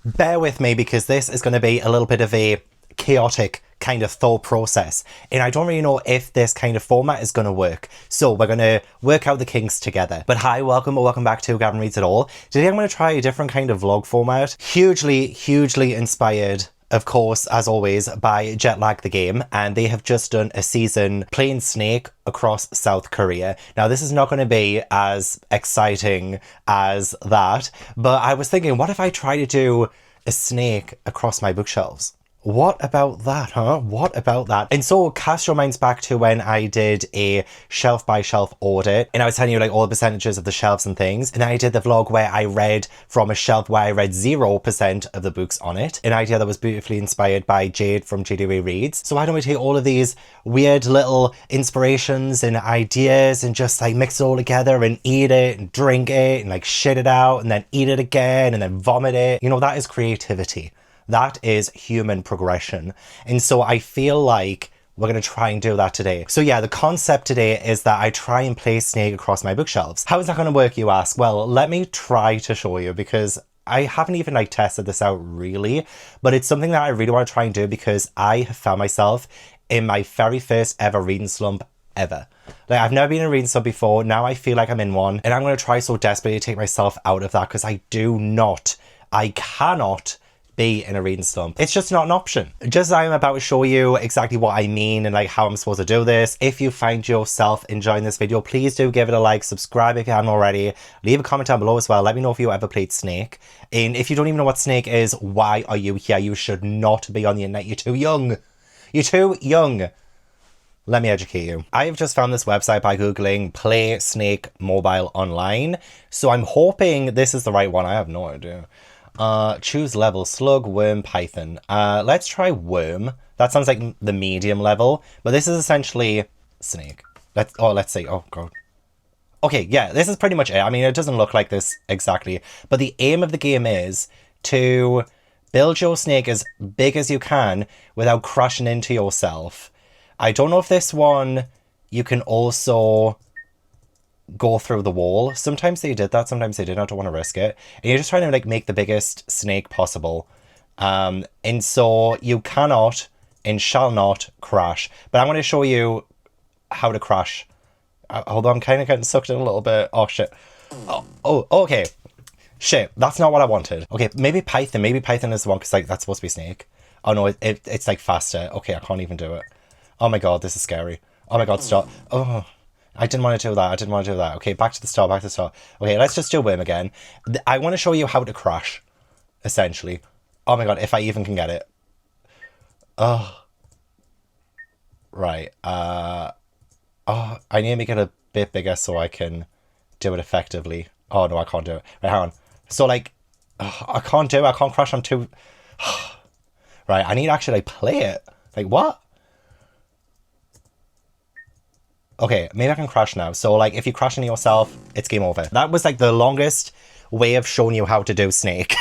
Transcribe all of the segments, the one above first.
Bear with me because this is going to be a little bit of a chaotic kind of thought process, and I don't really know if this kind of format is going to work, so we're going to work out the kinks together. But hi, welcome back to Gavin Reads It All. Today I'm going to try a different kind of vlog format, hugely inspired, of course, as always, by Jetlag the game, and they have just done a season playing Snake across South Korea. Now, this is not going to be as exciting as that, but I was thinking, what if I try to do a Snake across my bookshelves? What about that, huh? What about that? And so cast your minds back to when I did a shelf by shelf audit, and I was telling you like all the percentages of the shelves and things. And then I did the vlog where I read from a shelf where I read 0% of the books on it. An idea that was beautifully inspired by Jade from JDW Reads. So why don't we take all of these weird little inspirations and ideas and just like mix it all together and eat it and drink it and like shit it out and then eat it again and then vomit it. You know, that is creativity. That is human progression. And so I feel like we're going to try and do that today. So yeah, the concept today is that I try and play Snake across my bookshelves. How is that going to work, you ask? Well, let me try to show you because I haven't even like tested this out really, but it's something that I really want to try and do because I have found myself in my very first ever reading slump ever. Like, I've never been in a reading slump before. Now I feel like I'm in one, and I'm going to try so desperately to take myself out of that because I cannot be in a reading slump. It's just not an option. Just as I'm about to show you exactly what I mean and like how I'm supposed to do this, if you find yourself enjoying this video, please do give it a like, subscribe if you haven't already, leave a comment down below as well. Let me know if you ever played Snake. And if you don't even know what Snake is, why are you here? You should not be on the internet. You're too young. You're too young. Let me educate you. I have just found this website by Googling Play Snake Mobile Online. So I'm hoping this is the right one. I have no idea. Choose level, slug, worm, python. Let's try worm. That sounds like the medium level, but this is essentially Snake. Let's see. Oh god. Okay, yeah, this is pretty much it. I mean, it doesn't look like this exactly, but the aim of the game is to build your snake as big as you can without crashing into yourself. I don't know if this one you can also go through the wall. Sometimes they did that, sometimes they didn't. I don't want to risk it. And you're just trying to like make the biggest snake possible. And so you cannot and shall not crash. But I'm going to show you how to crash. Although I'm kind of getting sucked in a little bit. Oh shit. Oh, okay. Shit, that's not what I wanted. Okay, maybe Python. Maybe Python is the one because like that's supposed to be snake. Oh no, it's like faster. Okay, I can't even do it. Oh my god, this is scary. Oh my god, stop. Oh, I didn't want to do that. Okay, back to the start. Okay, let's just do worm again. I want to show you how to crash, essentially. Oh my god, if I even can get it. Oh. Right. Oh, I need to make it a bit bigger so I can do it effectively. Oh no, I can't do it. Right, hang on. So like, I can't do it. I can't crash. I'm too... Right, I need to actually like, play it. Like, what? Okay, maybe I can crash now. So, like, if you crash into yourself, it's game over. That was, like, the longest way of showing you how to do Snake.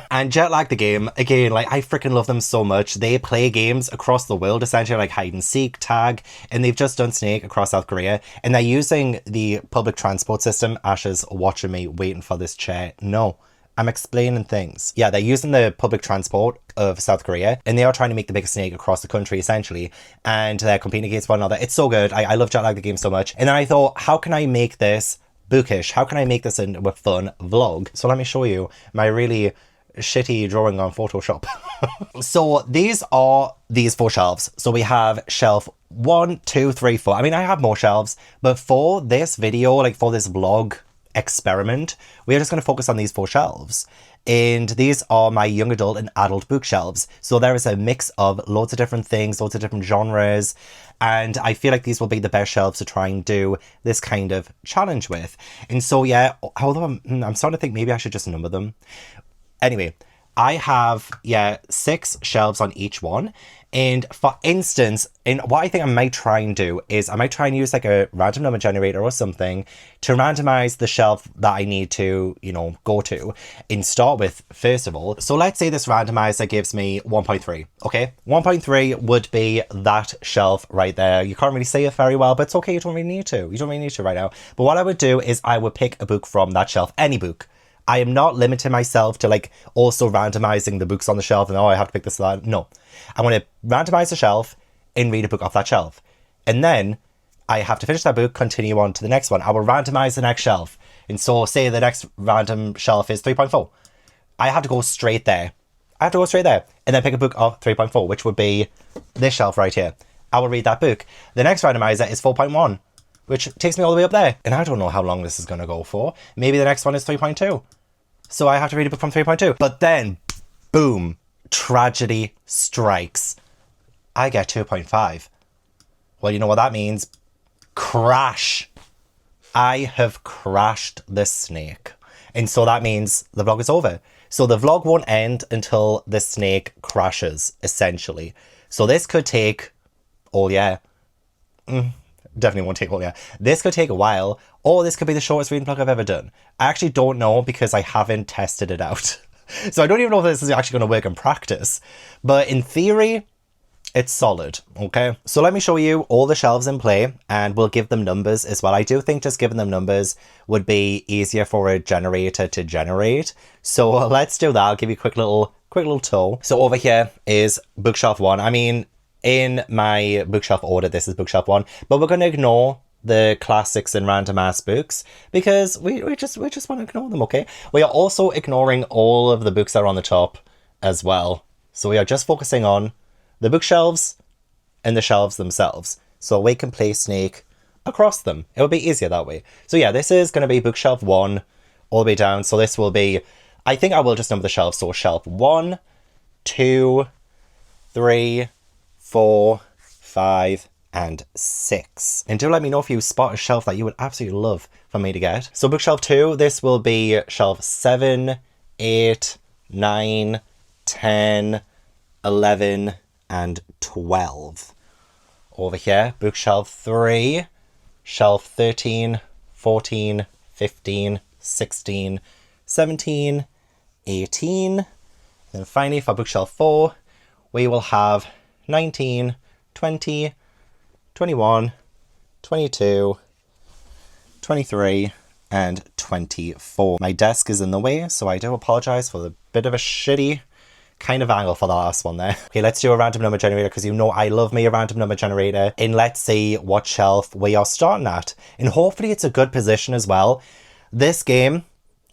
And Jetlag the game, again, like, I freaking love them so much. They play games across the world, essentially, like hide and seek, tag, and they've just done Snake across South Korea. And they're using the public transport system. Ash is watching me, waiting for this chair. No. I'm explaining things. Yeah, they're using the public transport of South Korea, and they are trying to make the biggest snake across the country, essentially, and they're competing against one another. It's so good. I love Jetlag the game so much. And then I thought, how can I make this bookish? How can I make this into a fun vlog? So let me show you my really shitty drawing on Photoshop. So these are these 4 shelves. So we have shelf 1, 2, 3, 4. I mean, I have more shelves, but for this video, like for this vlog experiment, we're just going to focus on these 4 shelves, and these are my young adult and adult bookshelves. So there is a mix of loads of different things, loads of different genres, and I feel like these will be the best shelves to try and do this kind of challenge with. And so yeah, although I'm starting to think maybe I should just number them. Anyway, I have 6 shelves on each one. And for instance, and what I think I might try and do is I might try and use like a random number generator or something to randomize the shelf that I need to, you know, go to and start with first of all. So let's say this randomizer gives me 1.3. Okay, 1.3 would be that shelf right there. You can't really see it very well, but it's okay. You don't really need to. You don't really need to right now. But what I would do is I would pick a book from that shelf, any book. I am not limiting myself to like also randomizing the books on the shelf and oh, I have to pick this or that. No, I want to randomize the shelf and read a book off that shelf. And then I have to finish that book, continue on to the next one. I will randomize the next shelf. And so say the next random shelf is 3.4. I have to go straight there. I have to go straight there and then pick a book off 3.4, which would be this shelf right here. I will read that book. The next randomizer is 4.1, which takes me all the way up there. And I don't know how long this is going to go for. Maybe the next one is 3.2. So I have to read a book from 3.2. But then, boom, tragedy strikes. I get 2.5. Well, you know what that means? Crash. I have crashed this snake. And so that means the vlog is over. So the vlog won't end until the snake crashes, essentially. So this could take all year. Definitely won't take all year. This could take a while, or this could be the shortest reading vlog I've ever done. I actually don't know because I haven't tested it out. So I don't even know if this is actually going to work in practice. But in theory, it's solid, okay? So let me show you all the shelves in play, and we'll give them numbers as well. I do think just giving them numbers would be easier for a generator to generate. So let's do that. I'll give you a quick little tour. So over here is bookshelf 1. I mean, in my bookshelf order, this is bookshelf 1, but we're going to ignore the classics and random ass books because we just want to ignore them, okay? We are also ignoring all of the books that are on the top as well. So we are just focusing on the bookshelves and the shelves themselves. So we can place snake across them. It would be easier that way. So yeah, this is going to be bookshelf 1 all the way down. So this will be, I think I will just number the shelves. So shelf 1, 2, 3, 4, 5, and 6. And do let me know if you spot a shelf that you would absolutely love for me to get. So bookshelf 2, this will be shelf 7, 8, 9, 10, 11, and 12. Over here, bookshelf 3, shelf 13, 14, 15, 16, 17, 18. And then finally for bookshelf 4, we will have 19, 20, 21, 22, 23, and 24. My desk is in the way, so I do apologize for the bit of a shitty kind of angle for the last one there. Okay, let's do a random number generator because you know I love me a random number generator. And let's see what shelf we are starting at. And hopefully it's a good position as well. This game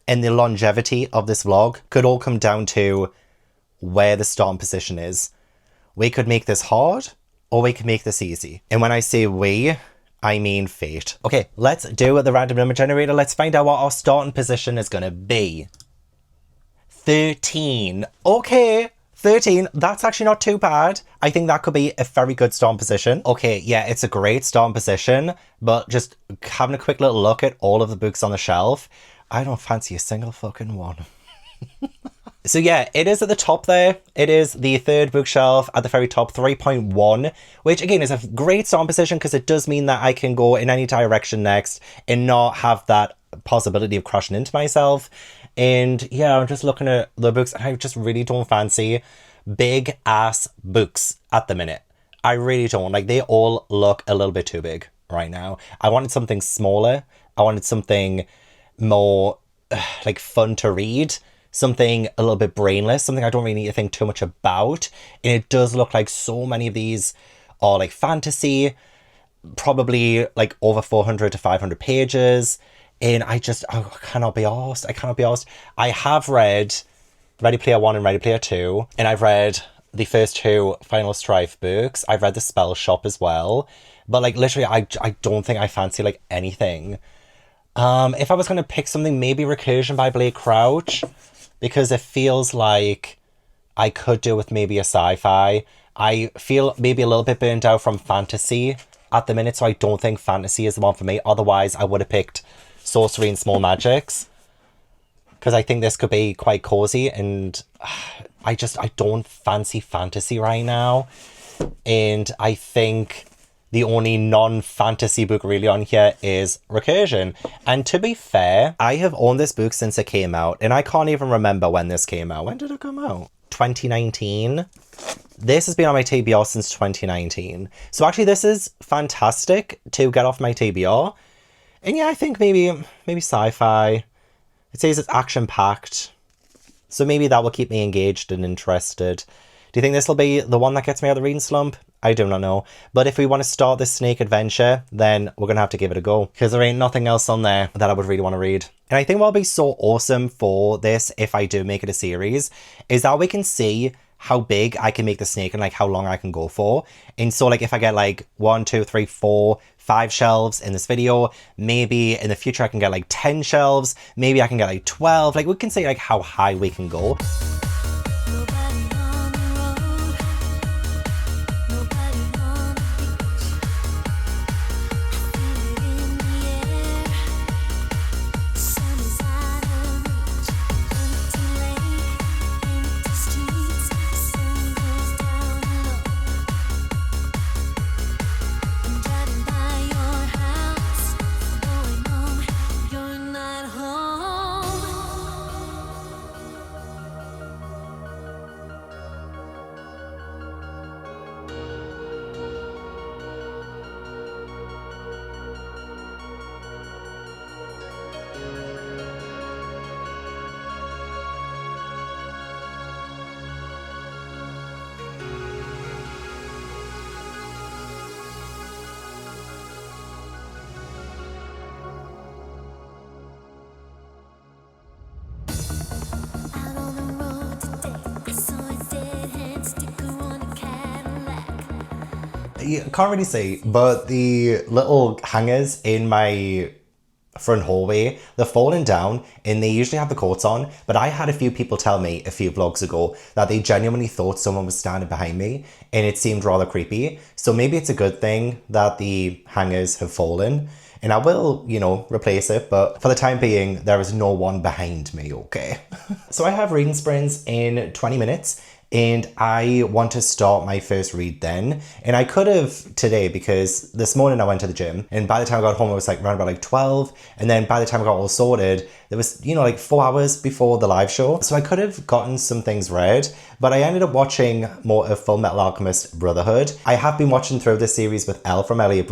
and the longevity of this vlog could all come down to where the starting position is. We could make this hard or we could make this easy. And when I say we, I mean fate. Okay, let's do the random number generator. Let's find out what our starting position is going to be. 13. Okay, 13. That's actually not too bad. I think that could be a very good starting position. Okay, yeah, it's a great starting position, but just having a quick little look at all of the books on the shelf, I don't fancy a single fucking one. So yeah, it is at the top there. It is the third bookshelf at the very top, 3.1, which again is a great starting position because it does mean that I can go in any direction next and not have that possibility of crashing into myself. And yeah, I'm just looking at the books and I just really don't fancy big ass books at the minute. I really don't. Like, they all look a little bit too big right now. I wanted something smaller. I wanted something more like fun to read. Something a little bit brainless, something I don't really need to think too much about. And it does look like so many of these are like fantasy, probably like over 400 to 500 pages. And I cannot be arsed. I cannot be arsed. I have read Ready Player 1 and Ready Player 2. And I've read the first 2 Final Strife books. I've read The Spell Shop as well. But like literally, I don't think I fancy like anything. If I was going to pick something, maybe Recursion by Blake Crouch. Because it feels like I could do with maybe a sci-fi. I feel maybe a little bit burnt out from fantasy at the minute, so I don't think fantasy is the one for me. Otherwise, I would have picked Sorcery and Small Magics. Because I think this could be quite cozy, and I don't fancy fantasy right now. And I think the only non-fantasy book really on here is Recursion. And to be fair, I have owned this book since it came out, and I can't even remember when this came out. When did it come out? 2019? This has been on my TBR since 2019. So actually this is fantastic to get off my TBR. And yeah, I think maybe sci-fi, It says it's action-packed. So maybe that will keep me engaged and interested. Do you think this will be the one that gets me out of the reading slump? I do not know. But if we want to start this snake adventure, then we're going to have to give it a go. Because there ain't nothing else on there that I would really want to read. And I think what'll be so awesome for this, if I do make it a series, is that we can see how big I can make the snake and like how long I can go for. And so like if I get like 1, 2, 3, 4, 5 shelves in this video, maybe in the future I can get like 10 shelves, maybe I can get like 12. Like we can see like how high we can go. You can't really see, but the little hangers in my front hallway, they're falling down and they usually have the coats on, but I had a few people tell me a few vlogs ago that they genuinely thought someone was standing behind me and it seemed rather creepy. So maybe it's a good thing that the hangers have fallen and I will, you know, replace it, but for the time being, there is no one behind me, okay? So I have reading sprints in 20 minutes. And I want to start my first read then. And I could have today because this morning I went to the gym and by the time I got home it was like around about like 12. And then by the time I got all sorted, there was, you know, like 4 hours before the live show. So I could have gotten some things read, but I ended up watching more of Full Metal Alchemist Brotherhood. I have been watching through this series with Elle from Elliot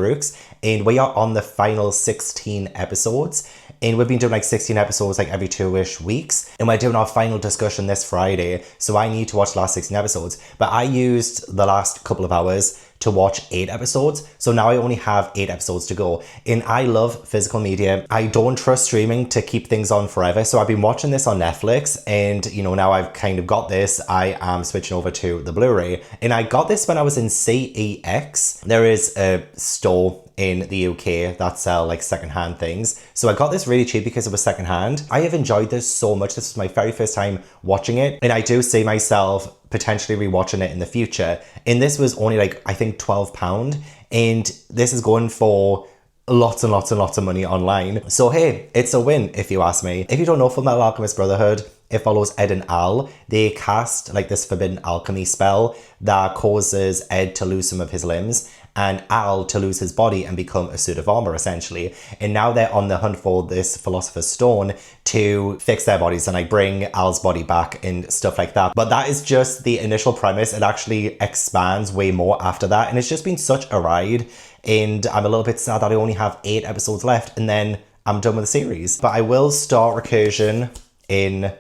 and we are on the final 16 episodes. And we've been doing like 16 episodes like every 2-ish weeks. And we're doing our final discussion this Friday. So I need to watch the last 16 episodes. But I used the last couple of hours to watch 8 episodes. So now I only have 8 episodes to go. And I love physical media. I don't trust streaming to keep things on forever. So I've been watching this on Netflix. And, you know, now I've kind of got this. I am switching over to the Blu-ray. And I got this when I was in CEX. There is a store in the UK that sell like secondhand things. So I got this really cheap because it was secondhand. I have enjoyed this so much. This was my very first time watching it. And I do see myself potentially rewatching it in the future. And this was only like, I think £12. And this is going for lots and lots and lots of money online. So hey, it's a win if you ask me. If you don't know Full Metal Alchemist Brotherhood, it follows Ed and Al. They cast like this forbidden alchemy spell that causes Ed to lose some of his limbs and Al to lose his body and become a suit of armor essentially. And now they're on the hunt for this Philosopher's Stone to fix their bodies and like bring Al's body back and stuff like that. But that is just the initial premise. It actually expands way more after that. And it's just been such a ride. And I'm a little bit sad that I only have 8 episodes left and then I'm done with the series. But I will start Recursion in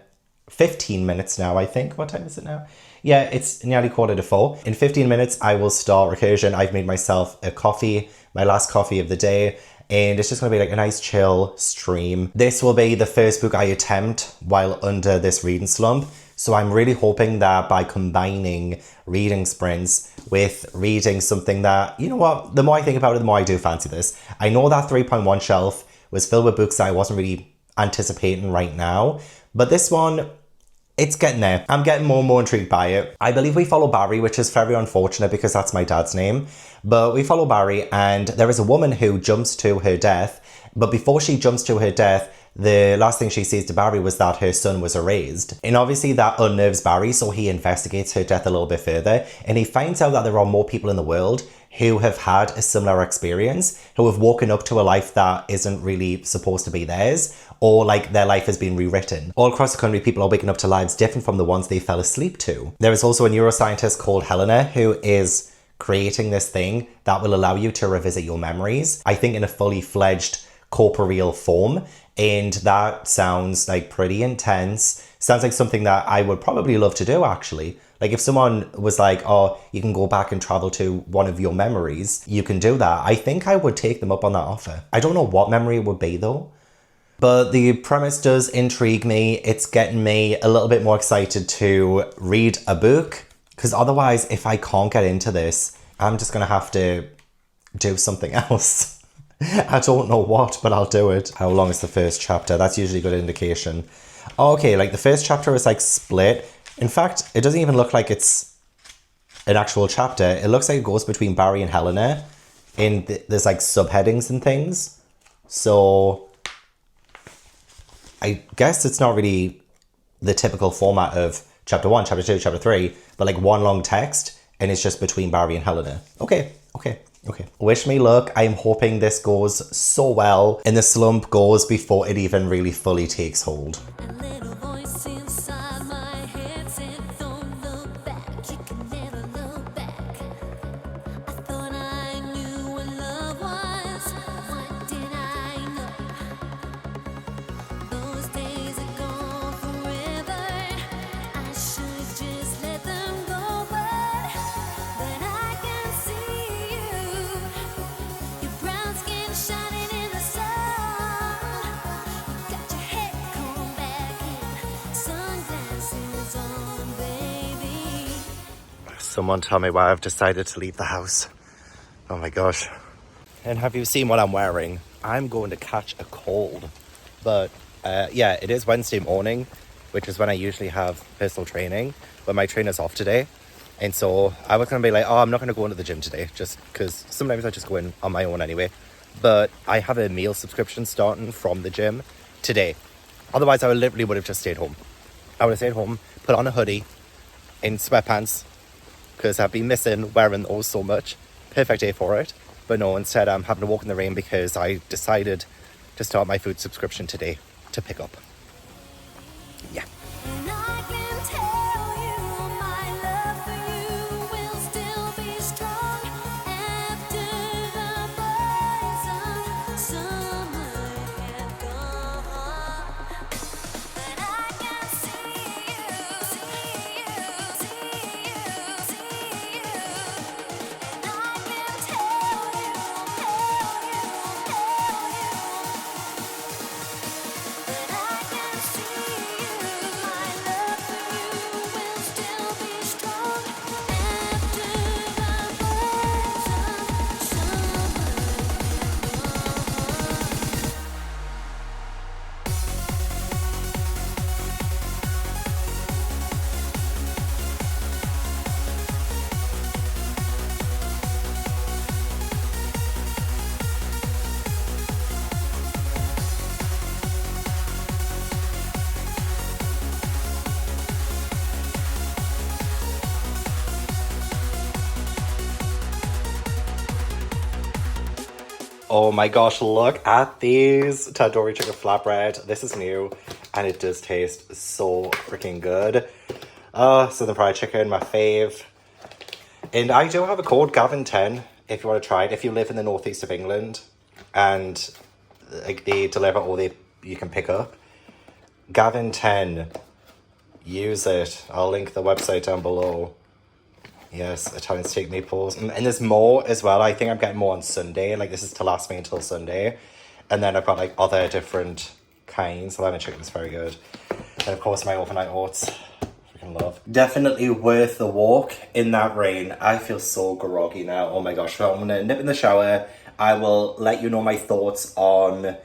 15 minutes now, I think. What time is it now? Yeah, it's nearly 4:45. In 15 minutes, I will start Recursion. I've made myself a coffee, my last coffee of the day, and it's just going to be like a nice chill stream. This will be the first book I attempt while under this reading slump. So I'm really hoping that by combining reading sprints with reading something that, you know what, the more I think about it, the more I do fancy this. I know that 3.1 shelf was filled with books that I wasn't really anticipating right now, but this one, it's getting there. I'm getting more and more intrigued by it. I believe we follow Barry, which is very unfortunate because that's my dad's name. But we follow Barry and there is a woman who jumps to her death. But before she jumps to her death, the last thing she says to Barry was that her son was erased. And obviously that unnerves Barry, so he investigates her death a little bit further. And he finds out that there are more people in the world who have had a similar experience, who have woken up to a life that isn't really supposed to be theirs, or like their life has been rewritten. All across the country, people are waking up to lives different from the ones they fell asleep to. There is also a neuroscientist called Helena who is creating this thing that will allow you to revisit your memories, I think in a fully fledged corporeal form. And that sounds like pretty intense. Sounds like something that I would probably love to do, actually. Like if someone was like, oh, you can go back and travel to one of your memories, you can do that. I think I would take them up on that offer. I don't know what memory it would be though. But the premise does intrigue me. It's getting me a little bit more excited to read a book. Because otherwise, if I can't get into this, I'm just going to have to do something else. I don't know what, but I'll do it. How long is the first chapter? That's usually a good indication. Okay, like the first chapter is like split. In fact, it doesn't even look like it's an actual chapter. It looks like it goes between Barry and Helena. And there's like subheadings and things. So I guess it's not really the typical format of chapter 1, chapter 2, chapter 3, but like one long text, and it's just between Barry and Helena. Okay. Wish me luck. I'm hoping this goes so well and the slump goes before it even really fully takes hold. Someone tell me why I've decided to leave the house. Oh my gosh. And have you seen what I'm wearing? I'm going to catch a cold. But yeah, it is Wednesday morning, which is when I usually have personal training, but my trainer's off today. And so I was going to be like, oh, I'm not going to go into the gym today, just because sometimes I just go in on my own anyway. But I have a meal subscription starting from the gym today. Otherwise, I literally would have just stayed home. I would have stayed home, put on a hoodie and sweatpants, because I've been missing wearing those so much. Perfect day for it. But no, instead I'm having to walk in the rain because I decided to start my food subscription today to pick up. Yeah. Oh my gosh, look at these tandoori chicken flatbread. This is new and it does taste so freaking good. Southern fried chicken, my fave. And I do have a code, Gavin10, if you want to try it. If you live in the northeast of England and like they deliver or you can pick up. Gavin10, use it. I'll link the website down below. Yes, Italian steak meatballs. And there's more as well. I think I'm getting more on Sunday. Like, this is to last me until Sunday. And then I've got, like, other different kinds. Lemon chicken is very good. And, of course, my overnight oats. Freaking love. Definitely worth the walk in that rain. I feel so groggy now. Oh, my gosh. Well, I'm going to nip in the shower. I will let you know my thoughts on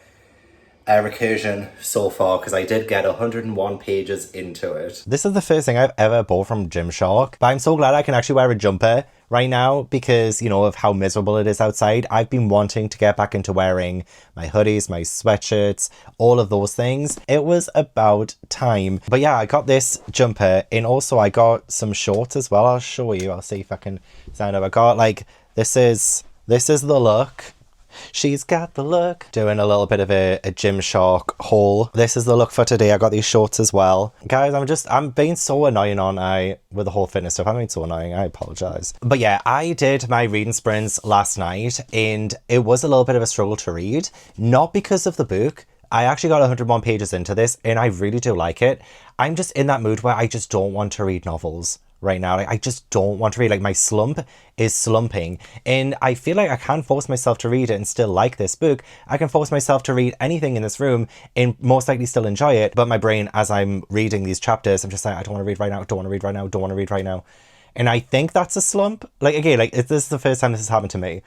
Recursion so far, because I did get 101 pages into it. This is the first thing I've ever bought from Gymshark, but I'm so glad I can actually wear a jumper right now because, you know, of how miserable it is outside. I've been wanting to get back into wearing my hoodies, my sweatshirts, all of those things. It was about time. But yeah, I got this jumper and also I got some shorts as well. I'll show you. I'll see if I can stand up. I got like, this is the look. She's got the look. Doing a little bit of a Gymshark haul. This is the look for today. I got these shorts as well. Guys, I'm being so annoying, aren't I? With the whole fitness stuff. I'm being so annoying. I apologise. But yeah, I did my reading sprints last night and it was a little bit of a struggle to read. Not because of the book. I actually got 101 pages into this and I really do like it. I'm just in that mood where I just don't want to read novels right now. Like, I just don't want to read. Like, my slump is slumping, and I feel like I can force myself to read it and still like this book. I can force myself to read anything in this room and most likely still enjoy it, but my brain, as I'm reading these chapters, I'm just like, I don't want to read right now, don't want to read right now, don't want to read right now. And I think that's a slump. Like, again, like, this is the first time this has happened to me,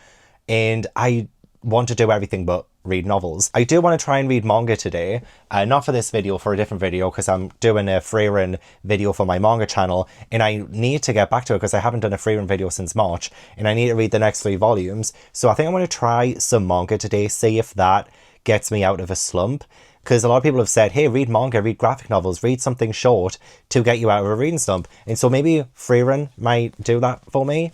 and I want to do everything but read novels. I do want to try and read manga today, not for this video, for a different video, because I'm doing a freerun video for my manga channel, and I need to get back to it because I haven't done a freerun video since March, and I need to read the next 3 volumes. So I think I'm going to try some manga today, see if that gets me out of a slump, because a lot of people have said, hey, read manga, read graphic novels, read something short to get you out of a reading slump. And so maybe freerun might do that for me.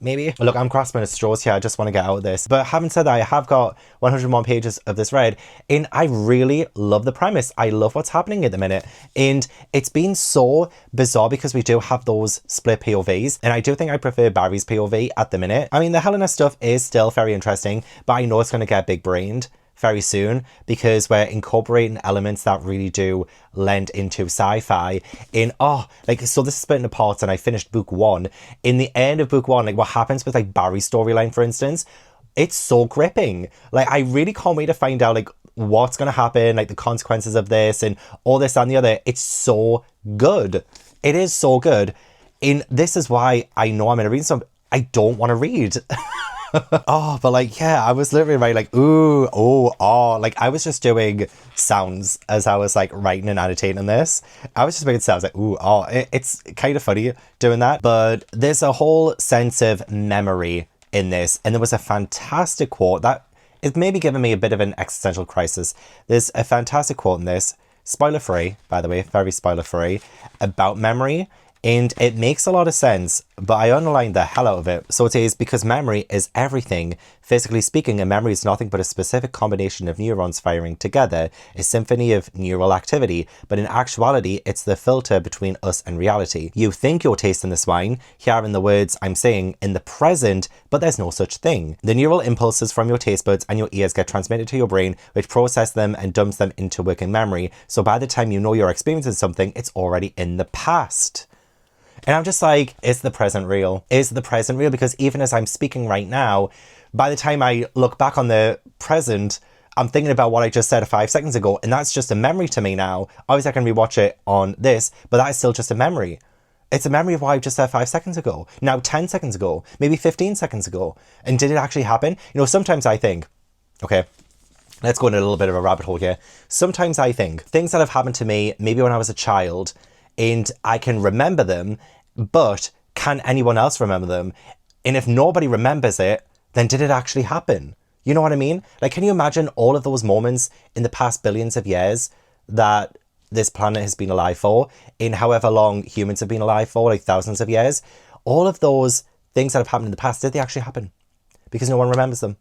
Maybe. Look, I'm grasping at straws here. I just want to get out of this. But having said that, I have got 101 pages of this read, and I really love the premise. I love what's happening at the minute. And it's been so bizarre because we do have those split POVs, and I do think I prefer Barry's POV at the minute. I mean, the Helena stuff is still very interesting, but I know it's going to get big-brained very soon because we're incorporating elements that really do lend into sci-fi in so this is split into parts, and I finished book 1. In the end of book 1, like what happens with like Barry's storyline, for instance, it's so gripping. Like, I really can't wait to find out like what's gonna happen, like the consequences of this and all this and the other. It's so good. It is so good. And this is why I know I'm in a reading slump. I don't want to read. But like, yeah, I was literally right, like, ooh, oh, like I was just doing sounds as I was like writing and annotating this. I was just making sounds like, ooh, oh, it's kind of funny doing that. But there's a whole sense of memory in this. And there was a fantastic quote that is maybe giving me a bit of an existential crisis. There's a fantastic quote in this, spoiler free, by the way, very spoiler free, about memory. And it makes a lot of sense, but I underlined the hell out of it. So it is, because memory is everything. Physically speaking, a memory is nothing but a specific combination of neurons firing together, a symphony of neural activity. But in actuality, it's the filter between us and reality. You think you're tasting this wine, hearing the words I'm saying in the present, but there's no such thing. The neural impulses from your taste buds and your ears get transmitted to your brain, which processes them and dumps them into working memory. So by the time you know you're experiencing something, it's already in the past. And I'm just like, is the present real? Is the present real? Because even as I'm speaking right now, by the time I look back on the present, I'm thinking about what I just said 5 seconds ago, and that's just a memory to me now. Obviously, I can rewatch it on this, but that is still just a memory. It's a memory of what I just said 5 seconds ago. Now 10 seconds ago, maybe 15 seconds ago. And did it actually happen? You know, sometimes I think, okay, let's go in a little bit of a rabbit hole here. Sometimes I think things that have happened to me, maybe when I was a child, and I can remember them, but can anyone else remember them? And if nobody remembers it, then did it actually happen? You know what I mean? Like, can you imagine all of those moments in the past billions of years that this planet has been alive for, in however long humans have been alive for, like thousands of years? All of those things that have happened in the past, did they actually happen? Because no one remembers them,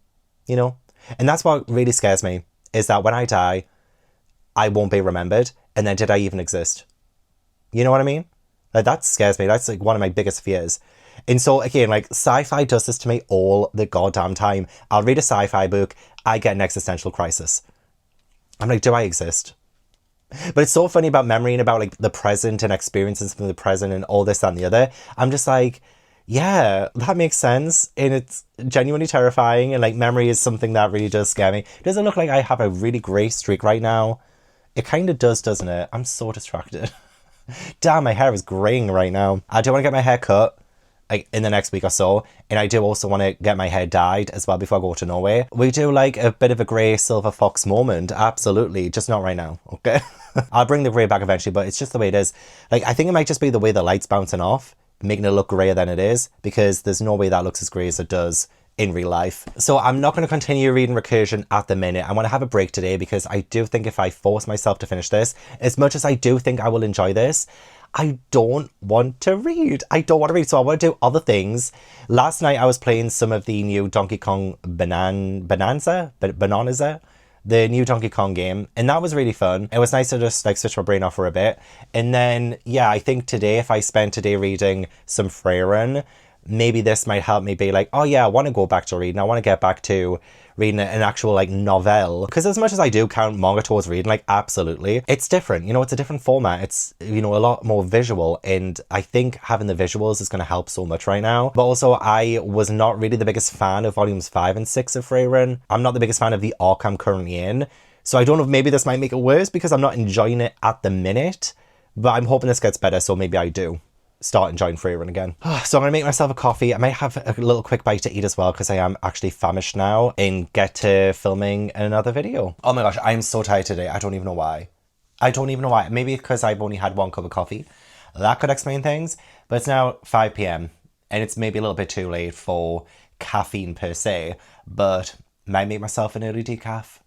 you know? And that's what really scares me, is that when I die, I won't be remembered. And then did I even exist? You know what I mean? Like, that scares me. That's like one of my biggest fears. And so again, like, sci-fi does this to me all the goddamn time. I'll read a sci-fi book, I get an existential crisis. I'm like, do I exist? But it's so funny about memory and about like the present and experiences from the present and all this and the other. I'm just like, yeah, that makes sense. And it's genuinely terrifying. And like, memory is something that really does scare me. Does it look like I have a really grey streak right now? It kind of does, doesn't it? I'm so distracted. Damn, my hair is graying right now. I do want to get my hair cut like in the next week or so, and I do also want to get my hair dyed as well before I go to Norway. We do like a bit of a grey silver fox moment, absolutely, just not right now, okay? I'll bring the grey back eventually, but it's just the way it is. Like, I think it might just be the way the light's bouncing off, making it look greyer than it is, because there's no way that looks as grey as it does in real life. So I'm not going to continue reading Recursion at the minute. I want to have a break today because I do think if I force myself to finish this, as much as I do think I will enjoy this, I don't want to read. I don't want to read, so I want to do other things. Last night I was playing some of the new Donkey Kong Bonanza, the new Donkey Kong game, and that was really fun. It was nice to just like switch my brain off for a bit. And then, yeah, I think today, if I spend today reading some Freyrun, maybe this might help me be like, oh yeah, I want to go back to reading. I want to get back to reading an actual like novel. Because as much as I do count manga towards reading, like absolutely, it's different. You know, it's a different format. It's, you know, a lot more visual. And I think having the visuals is going to help so much right now. But also I was not really the biggest fan of volumes 5 and 6 of Freyren. I'm not the biggest fan of the arc I'm currently in. So I don't know if maybe this might make it worse because I'm not enjoying it at the minute. But I'm hoping this gets better, so maybe I do start enjoying Freyren again. So I'm gonna make myself a coffee. I might have a little quick bite to eat as well because I am actually famished now and get to filming another video. Oh my gosh, I'm so tired today. I don't even know why. I don't even know why. Maybe because I've only had 1 cup of coffee. That could explain things. But it's now 5 p.m. and it's maybe a little bit too late for caffeine per se, but might make myself an early decaf.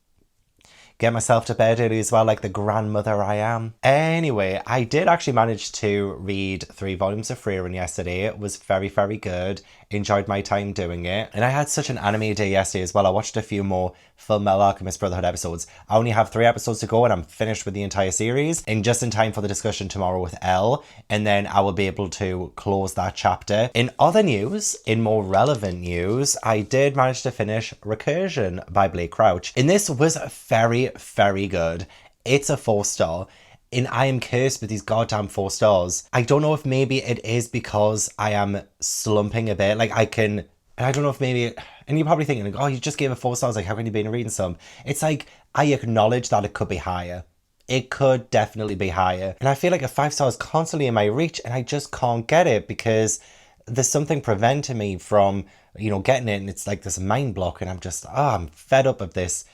Get myself to bed early as well, like the grandmother I am. Anyway, I did actually manage to read 3 volumes of Freyren yesterday. It was very, very good. Enjoyed my time doing it. And I had such an anime day yesterday as well. I watched a few more Fullmetal Alchemist Brotherhood episodes. I only have 3 episodes to go and I'm finished with the entire series. And just in time for the discussion tomorrow with Elle. And then I will be able to close that chapter. In other news, in more relevant news, I did manage to finish Recursion by Blake Crouch. And this was very, very good. It's a 4-star. And I am cursed with these goddamn 4 stars. I don't know if maybe it is because I am slumping a bit. Like I don't know if maybe, and you're probably thinking like, oh, you just gave it 4 stars. Like how can you be in a reading slump? It's like, I acknowledge that it could be higher. It could definitely be higher. And I feel like a 5 star is constantly in my reach and I just can't get it because there's something preventing me from, you know, getting it. And it's like this mind block and I'm just, I'm fed up of this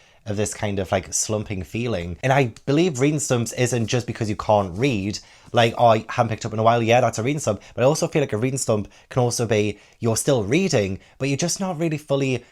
kind of like slumping feeling. And I believe reading slumps isn't just because you can't read, like, oh, I haven't picked up in a while, yeah, that's a reading slump. But I also feel like a reading slump can also be you're still reading, but you're just not really fully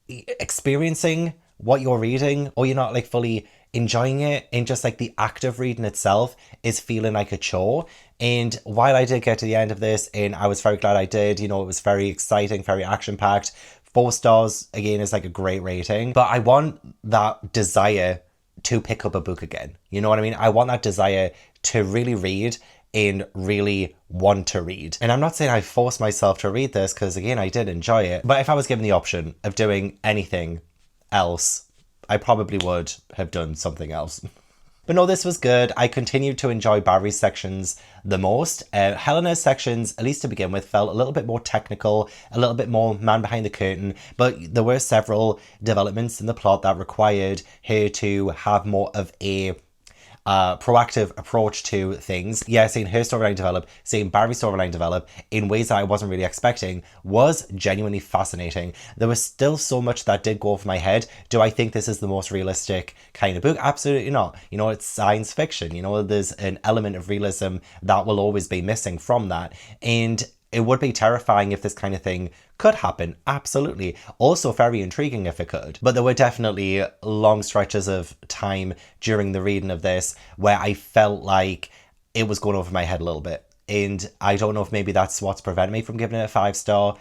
experiencing what you're reading, or you're not like fully enjoying it, and just like the act of reading itself is feeling like a chore. And while I did get to the end of this, and I was very glad I did, you know, it was very exciting, very action-packed. 4 stars, again, is like a great rating. But I want that desire to pick up a book again. You know what I mean? I want that desire to really read and really want to read. And I'm not saying I forced myself to read this because, again, I did enjoy it. But if I was given the option of doing anything else, I probably would have done something else. But no, this was good. I continued to enjoy Barry's sections the most. Helena's sections, at least to begin with, felt a little bit more technical, a little bit more man behind the curtain, but there were several developments in the plot that required her to have more of a proactive approach to things. Yeah, seeing her storyline develop, seeing Barry's storyline develop in ways that I wasn't really expecting was genuinely fascinating. There was still so much that did go over my head. Do I think this is the most realistic kind of book? Absolutely not. You know, it's science fiction. You know, there's an element of realism that will always be missing from that. And it would be terrifying if this kind of thing could happen, absolutely. Also very intriguing if it could. But there were definitely long stretches of time during the reading of this where I felt like it was going over my head a little bit. And I don't know if maybe that's what's preventing me from giving it a 5 star,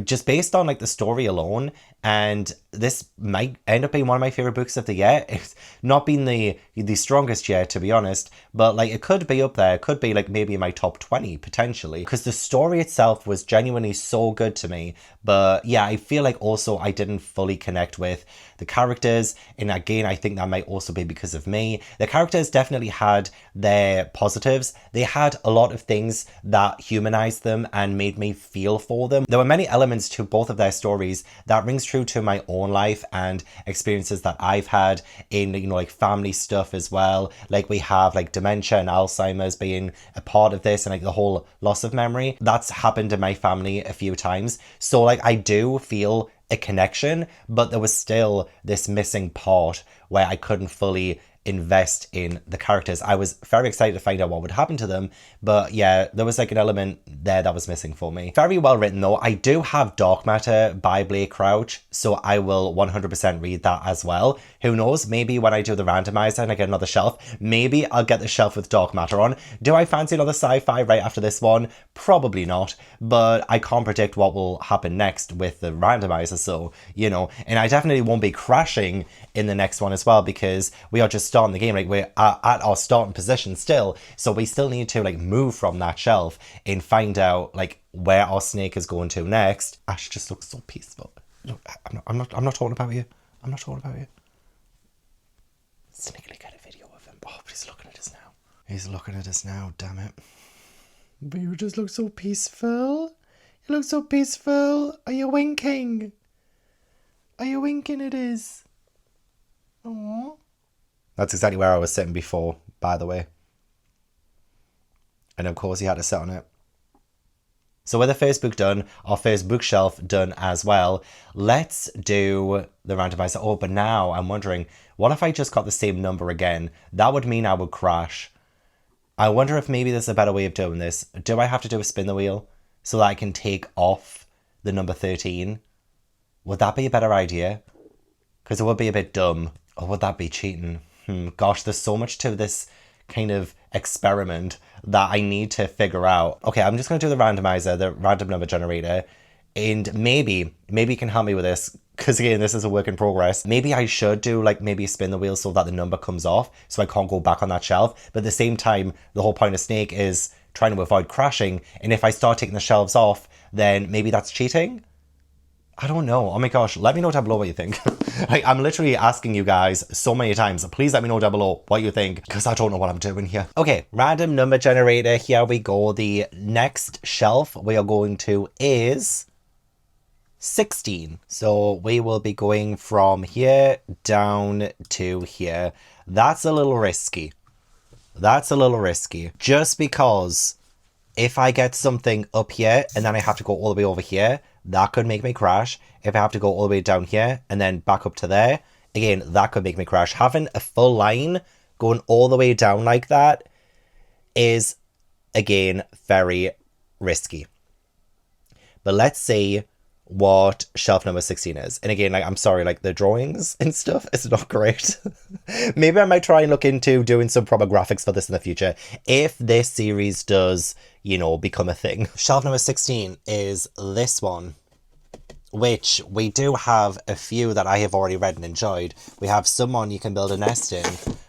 just based on like the story alone. And this might end up being one of my favorite books of the year. It's not been the strongest yet, to be honest, but like it could be up there. It could be like maybe in my top 20 potentially, because the story itself was genuinely so good to me. But yeah, I feel like also I didn't fully connect with the characters, and again, I think that might also be because of me. The characters definitely had their positives. They had a lot of things that humanized them and made me feel for them. There were many elements to both of their stories that rings true to my own life and experiences that I've had in, you know, like family stuff as well. Like we have like dementia and Alzheimer's being a part of this, and like the whole loss of memory that's happened in my family a few times. So like I do feel a connection, but there was still this missing part where I couldn't fully invest in the characters. I was very excited to find out what would happen to them, but yeah, there was like an element there that was missing for me. Very well written though. I do have Dark Matter by Blake Crouch, so I will 100% read that as well. Who knows, maybe when I do the randomizer and I get another shelf, maybe I'll get the shelf with Dark Matter on. Do I fancy another sci-fi right after this one? Probably not, but I can't predict what will happen next with the randomizer, so, you know, and I definitely won't be crashing in the next one as well, because we are just starting the game, like we're at our starting position still, so we still need to like move from that shelf and find out like where our snake is going to next. Ash just looks so peaceful. Look, I'm not talking about you. I'm not talking about you. Sneakily get a video of him. Oh, but he's looking at us now. He's looking at us now, damn it. But you just look so peaceful. You look so peaceful. Are you winking? Are you winking? It is. Aww. That's exactly where I was sitting before, by the way. And of course he had to sit on it. So with the first book done, our first bookshelf done as well, let's do the randomizer. Oh, but now I'm wondering, what if I just got the same number again? That would mean I would crash. I wonder if maybe there's a better way of doing this. Do I have to do a spin the wheel so that I can take off the number 13? Would that be a better idea? Because it would be a bit dumb. Or would that be cheating? Gosh, there's so much to this kind of experiment that I need to figure out. Okay, I'm just going to do the randomizer, the random number generator, and maybe you can help me with this, because again, this is a work in progress. Maybe I should do like maybe spin the wheel so that the number comes off so I can't go back on that shelf, but at the same time, the whole point of Snake is trying to avoid crashing, and if I start taking the shelves off, then maybe that's cheating? I don't know. Oh my gosh, let me know down below what you think. Like, I'm literally asking you guys so many times. Please let me know down below what you think, because I don't know what I'm doing here. Okay, random number generator. Here we go. The next shelf we are going to is 16. So we will be going from here down to here. That's a little risky. That's a little risky. Just because if I get something up here and then I have to go all the way over here, that could make me crash. If I have to go all the way down here and then back up to there, again, that could make me crash. Having a full line going all the way down like that is, again, very risky. But let's see what shelf number 16 is. And again, like, I'm sorry, like the drawings and stuff, it's not great. Maybe I might try and look into doing some proper graphics for this in the future if this series does, you know, become a thing. Shelf number 16 is this one, which we do have a few that I have already read and enjoyed. We have Someone You Can Build a Nest In.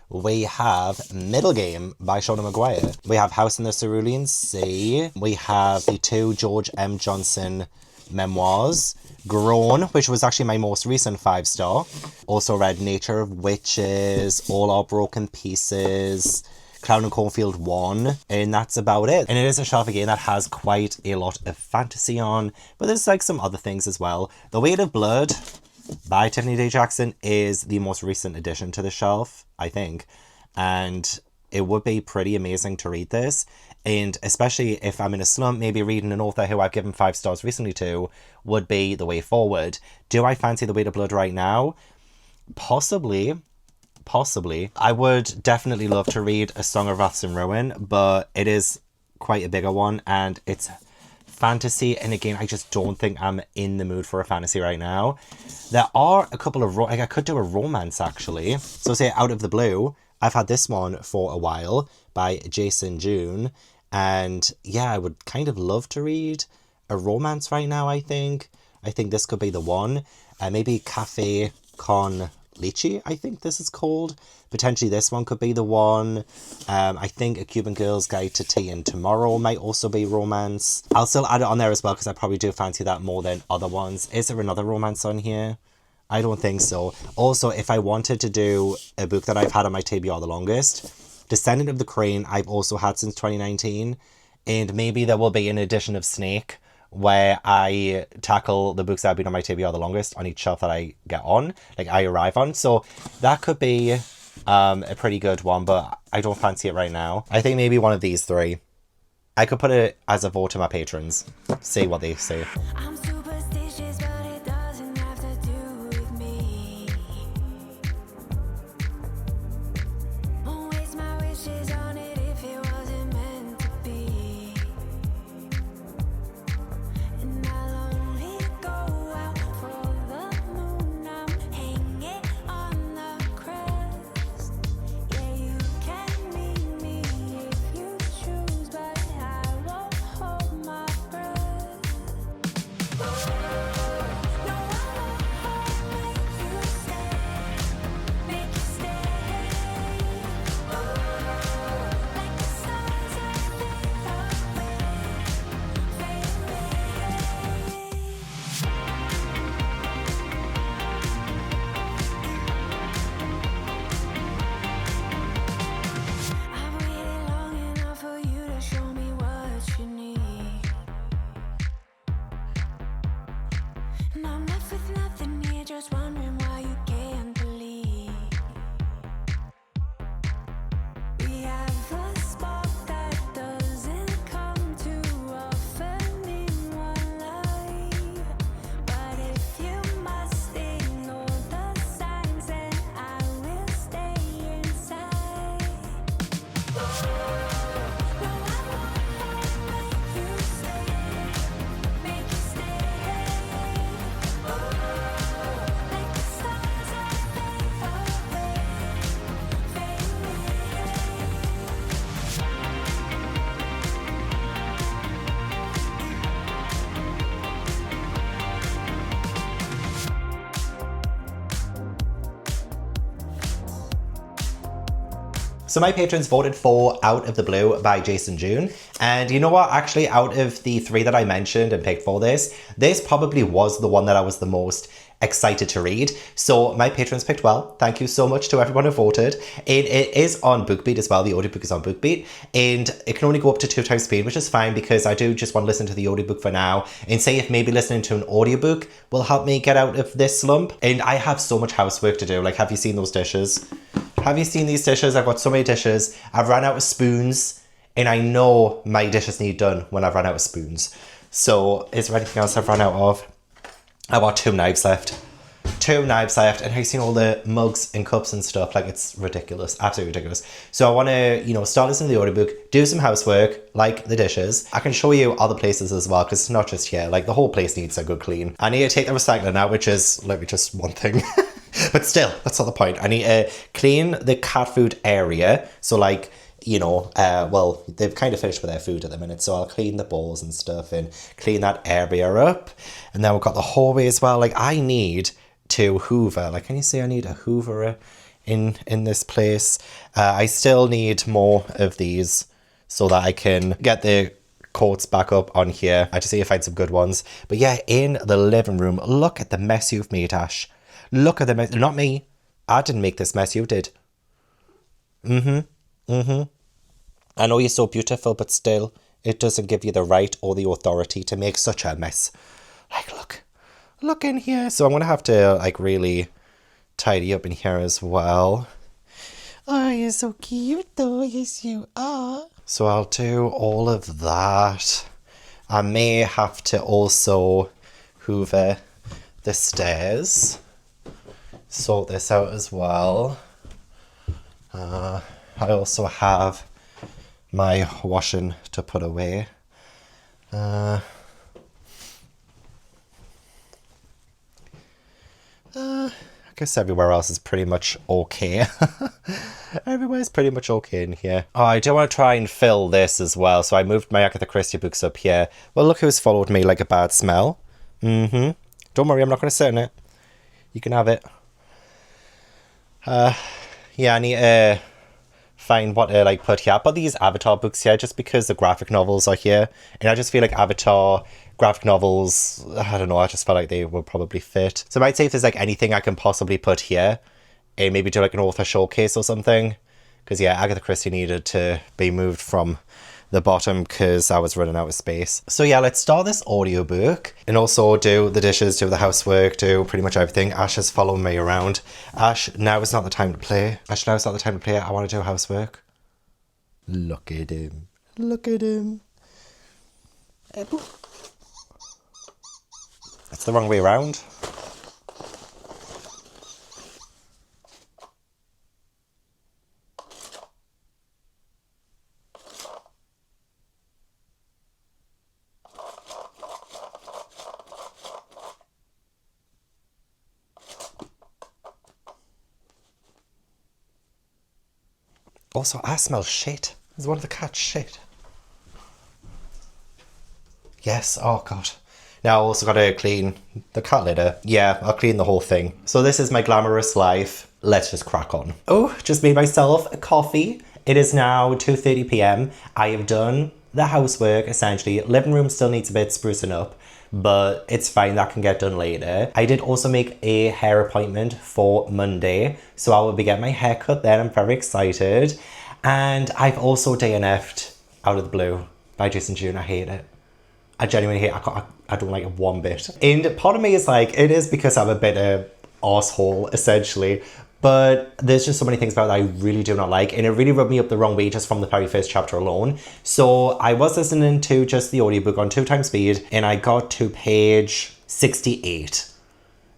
We have Middle Game by Shona Maguire. We have House in the Cerulean Sea. We have the 2 George M. Johnson memoirs. Grown, which was actually my most recent 5-star. Also read Nature of Witches, All Our Broken Pieces, Clown and Cornfield 1, and that's about it. And it is a shelf again that has quite a lot of fantasy on, but there's like some other things as well. The Weight of Blood by Tiffany D. Jackson is the most recent addition to the shelf, I think, and it would be pretty amazing to read this. And especially if I'm in a slump, maybe reading an author who I've given 5 stars recently to would be the way forward. Do I fancy The Weight of Blood right now? Possibly. I would definitely love to read A Song of Wrath and Ruin, but it is quite a bigger one and it's fantasy. And again, I just don't think I'm in the mood for a fantasy right now. There are a couple of, like I could do a romance actually. So say Out of the Blue, I've had this one for a while by Jason June. And yeah, I would kind of love to read a romance right now, I think. I think this could be the one. Maybe Cafe Con Leche, I think this is called. Potentially this one could be the one. I think A Cuban Girl's Guide to Tea and Tomorrow might also be romance. I'll still add it on there as well because I probably do fancy that more than other ones. Is there another romance on here? I don't think so. Also, if I wanted to do a book that I've had on my TBR the longest, Descendant of the Crane, I've also had since 2019. And maybe there will be an edition of Snake where I tackle the books that have been on my TBR the longest on each shelf that I get on, like I arrive on. So that could be a pretty good one, but I don't fancy it right now. I think maybe one of these 3. I could put it as a vote to my patrons. See what they say. So my patrons voted for Out of the Blue by Jason June. And you know what? Actually, out of the 3 that I mentioned and picked for this probably was the one that I was the most excited to read. So my patrons picked well. Thank you so much to everyone who voted. It is on BookBeat as well. The audiobook is on BookBeat, and it can only go up to 2 times speed, which is fine because I do just want to listen to the audiobook for now and say if maybe listening to an audiobook will help me get out of this slump. And I have so much housework to do. Like, have you seen those dishes? Have you seen these dishes? I've got so many dishes. I've run out of spoons, and I know my dishes need done when I've run out of spoons. So is there anything else I've run out of? I got 2 knives left. 2 knives left, and have you seen all the mugs and cups and stuff? Like, it's ridiculous, absolutely ridiculous. So I want to, you know, start listening to the audiobook, do some housework, like the dishes. I can show you other places as well, because it's not just here. Like, the whole place needs a good clean. I need to take the recycler now, which is literally just one thing. But still, that's not the point. I need to clean the cat food area. So, like, you know, well, they've kind of finished with their food at the minute, so I'll clean the bowls and stuff and clean that area up. And then we've got the hallway as well. Like, I need to hoover. Like, can you see I need a hooverer in this place? I still need more of these so that I can get the coats back up on here. I just need to find some good ones. But yeah, in the living room, look at the mess you've made, Ash. Look at the mess. Not me. I didn't make this mess. You did. I know you're so beautiful, but still, it doesn't give you the right or the authority to make such a mess. Like, look in here. So I'm going to have to, like, really tidy up in here as well. Oh, you're so cute, though. Yes, you are. So I'll do all of that. I may have to also hoover the stairs. Sort this out as well. I also have my washing to put away. I guess everywhere else is pretty much okay. Everywhere's pretty much okay in here. Oh, I do want to try and fill this as well. So I moved my Agatha Christie books up here. Well, look who's followed me like a bad smell. Don't worry, I'm not going to sit in it. You can have it. Yeah, I need to find what to, like, put here. But these Avatar books here just because the graphic novels are here. And I just feel like Avatar graphic novels, I don't know, I just felt like they would probably fit. So I might say if there's, like, anything I can possibly put here and maybe do, like, an author showcase or something. Because, yeah, Agatha Christie needed to be moved from the bottom because I was running out of space. So yeah, let's start this audiobook and also do the dishes, do the housework, do pretty much everything. Ash is following me around. Ash, now is not the time to play. Ash, now is not the time to play. I want to do housework. Look at him. Look at him. That's the wrong way around. Also, I smell shit. Is one of the cats shit? Yes, oh god. Now I also gotta clean the cat litter. Yeah, I'll clean the whole thing. So this is my glamorous life. Let's just crack on. Oh, just made myself a coffee. It is now 2:30 p.m. I have done the housework, essentially. Living room still needs a bit sprucing up, but it's fine, that can get done later. I did also make a hair appointment for Monday, so I will be getting my hair cut then. I'm very excited. And I've also DNF'd Out of the Blue by Jason June. I hate it. I genuinely hate it. I don't like it one bit. And part of me is like, it is because I'm a bit of arsehole, essentially. But there's just so many things about it that I really do not like. And it really rubbed me up the wrong way just from the very first chapter alone. So I was listening to just the audiobook on 2 times speed. And I got to page 68.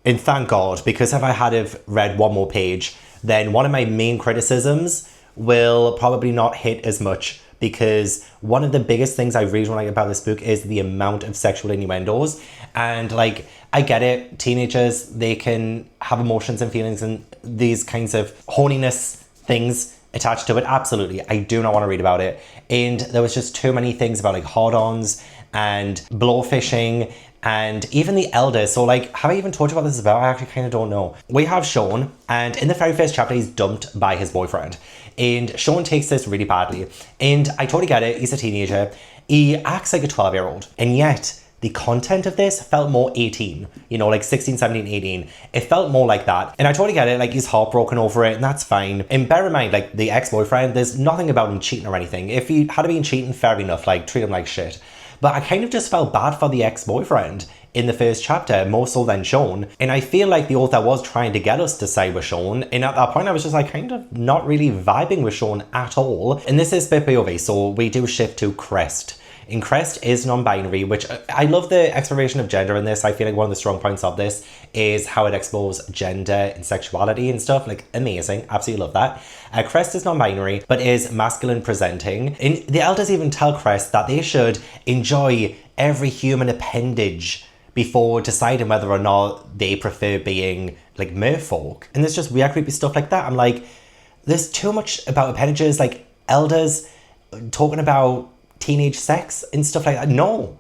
And thank God, because if I had have read one more page, then one of my main criticisms will probably not hit as much. Because one of the biggest things I really don't like about this book is the amount of sexual innuendos. And like, I get it, teenagers, they can have emotions and feelings and these kinds of horniness things attached to it. Absolutely, I do not want to read about it. And there was just too many things about like hard-ons and blowfishing and even the elders. So like, have I even talked about this about? I actually kind of don't know. We have Sean, and in the very first chapter, he's dumped by his boyfriend. And Sean takes this really badly. And I totally get it. He's a teenager. He acts like a 12-year-old. And yet, the content of this felt more 18, you know, like 16, 17, 18. It felt more like that. And I totally get it, like he's heartbroken over it and that's fine. And bear in mind, like the ex-boyfriend, there's nothing about him cheating or anything. If he had been cheating, fair enough, like treat him like shit. But I kind of just felt bad for the ex-boyfriend in the first chapter, more so than Sean. And I feel like the author was trying to get us to side with Sean. And at that point, I was just like kind of not really vibing with Sean at all. And this is split POV, so we do shift to Crest. And Crest is non-binary, which I love the exploration of gender in this. I feel like one of the strong points of this is how it explores gender and sexuality and stuff. Like, amazing. Absolutely love that. Crest is non-binary, but is masculine presenting. And the elders even tell Crest that they should enjoy every human appendage before deciding whether or not they prefer being like merfolk. And there's just weird, creepy stuff like that. I'm like, there's too much about appendages, like elders talking about teenage sex and stuff like that. No,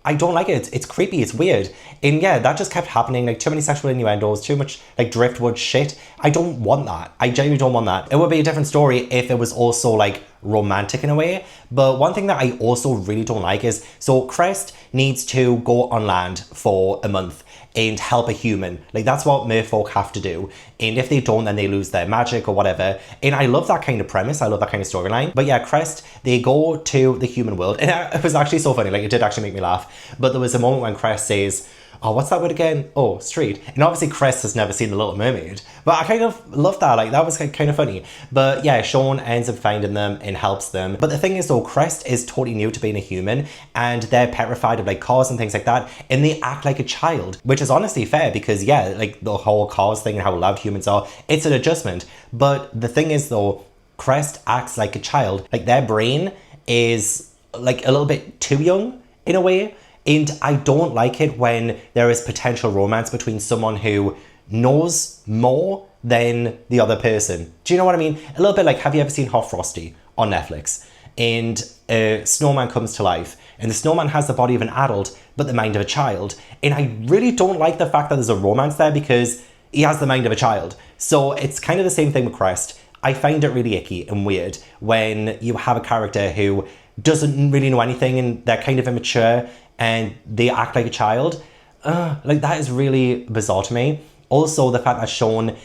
I don't like it. It's creepy, it's weird. And yeah, that just kept happening, like too many sexual innuendos, too much like driftwood shit. I don't want that. I genuinely don't want that. It would be a different story if it was also like romantic in a way. But one thing that I also really don't like is, so Crest needs to go on land for a month and help a human. Like that's what merfolk have to do. And if they don't, then they lose their magic or whatever. And I love that kind of premise. I love that kind of storyline. But yeah, Crest, they go to the human world. And it was actually so funny. Like it did actually make me laugh. But there was a moment when Crest says, oh, what's that word again? Oh, street. And obviously Crest has never seen The Little Mermaid. But I kind of love that. Like that was kind of funny. But yeah, Sean ends up finding them and helps them. But the thing is though, Crest is totally new to being a human and they're petrified of like cars and things like that. And they act like a child, which is honestly fair because yeah, like the whole cars thing and how loud humans are, it's an adjustment. But the thing is though, Crest acts like a child. Like their brain is like a little bit too young in a way. And I don't like it when there is potential romance between someone who knows more than the other person. Do you know what I mean? A little bit like, have you ever seen Hot Frosty on Netflix? And a snowman comes to life and the snowman has the body of an adult but the mind of a child. And I really don't like the fact that there's a romance there because he has the mind of a child. So it's kind of the same thing with Crest. I find it really icky and weird when you have a character who doesn't really know anything and they're kind of immature and they act like a child. Like that is really bizarre to me. Also, the fact that Sean,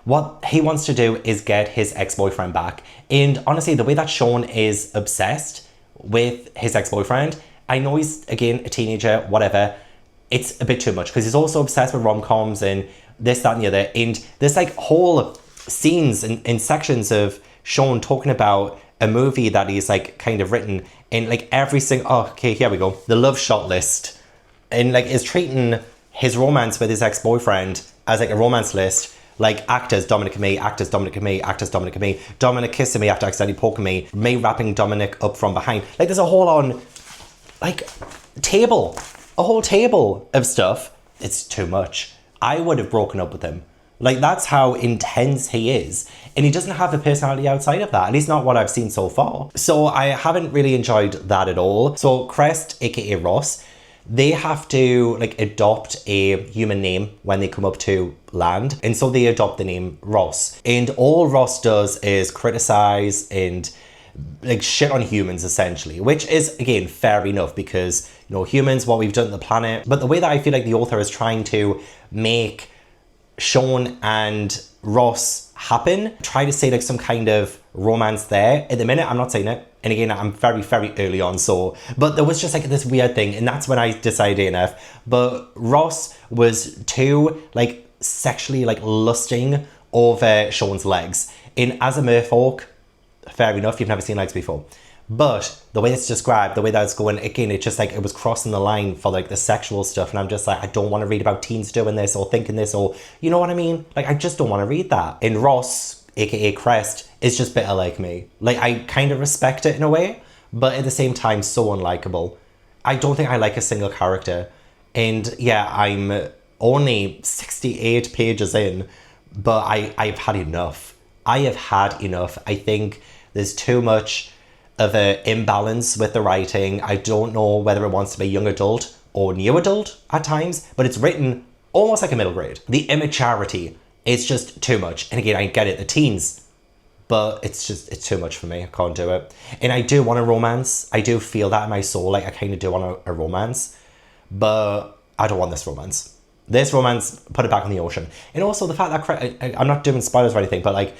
what he wants to do is get his ex-boyfriend back. And honestly, the way that Sean is obsessed with his ex-boyfriend, I know he's, again, a teenager, whatever. It's a bit too much because he's also obsessed with rom-coms and this, that, and the other. And there's like whole scenes and sections of Sean talking about a movie that he's like kind of written in like every single, oh, okay, here we go. The love shot list. And like is treating his romance with his ex-boyfriend as like a romance list, like actors, Dominic and me, actors, Dominic and me, actors, Dominic and me, Dominic kissing me after accidentally poking me wrapping Dominic up from behind. Like there's a whole on, like, a whole table of stuff. It's too much. I would have broken up with him. Like, that's how intense he is. And he doesn't have a personality outside of that. At least not what I've seen so far. So I haven't really enjoyed that at all. So Crest, aka Ross, they have to like adopt a human name when they come up to land. And so they adopt the name Ross. And all Ross does is criticize and like shit on humans essentially, which is again fair enough because, you know, humans, what we've done to the planet. But the way that I feel like the author is trying to make Sean and Ross happen, try to say like some kind of romance there. At the minute, I'm not saying it. And again, I'm very, very early on, so, but there was just like this weird thing, and that's when I decided enough. But Ross was too like sexually like lusting over Sean's legs. And as a merfolk, fair enough, you've never seen legs before. But the way it's described, the way that it's going, again, it's just like it was crossing the line for like the sexual stuff. And I'm just like, I don't want to read about teens doing this or thinking this or, you know what I mean? Like, I just don't want to read that. And Ross, aka Crest, is just bitter like me. Like, I kind of respect it in a way, but at the same time, so unlikable. I don't think I like a single character. And yeah, I'm only 68 pages in, but I've had enough. I have had enough. I think there's too much of an imbalance with the writing. I don't know whether it wants to be young adult or new adult at times, but it's written almost like a middle grade. The immaturity is just too much. And again, I get it, the teens, But it's too much for me. I can't do it. And I do want a romance. I do feel that in my soul. Like, I kind of do want a romance. But I don't want this romance. This romance, put it back in the ocean. And also the fact that I'm not doing spoilers or anything, but like,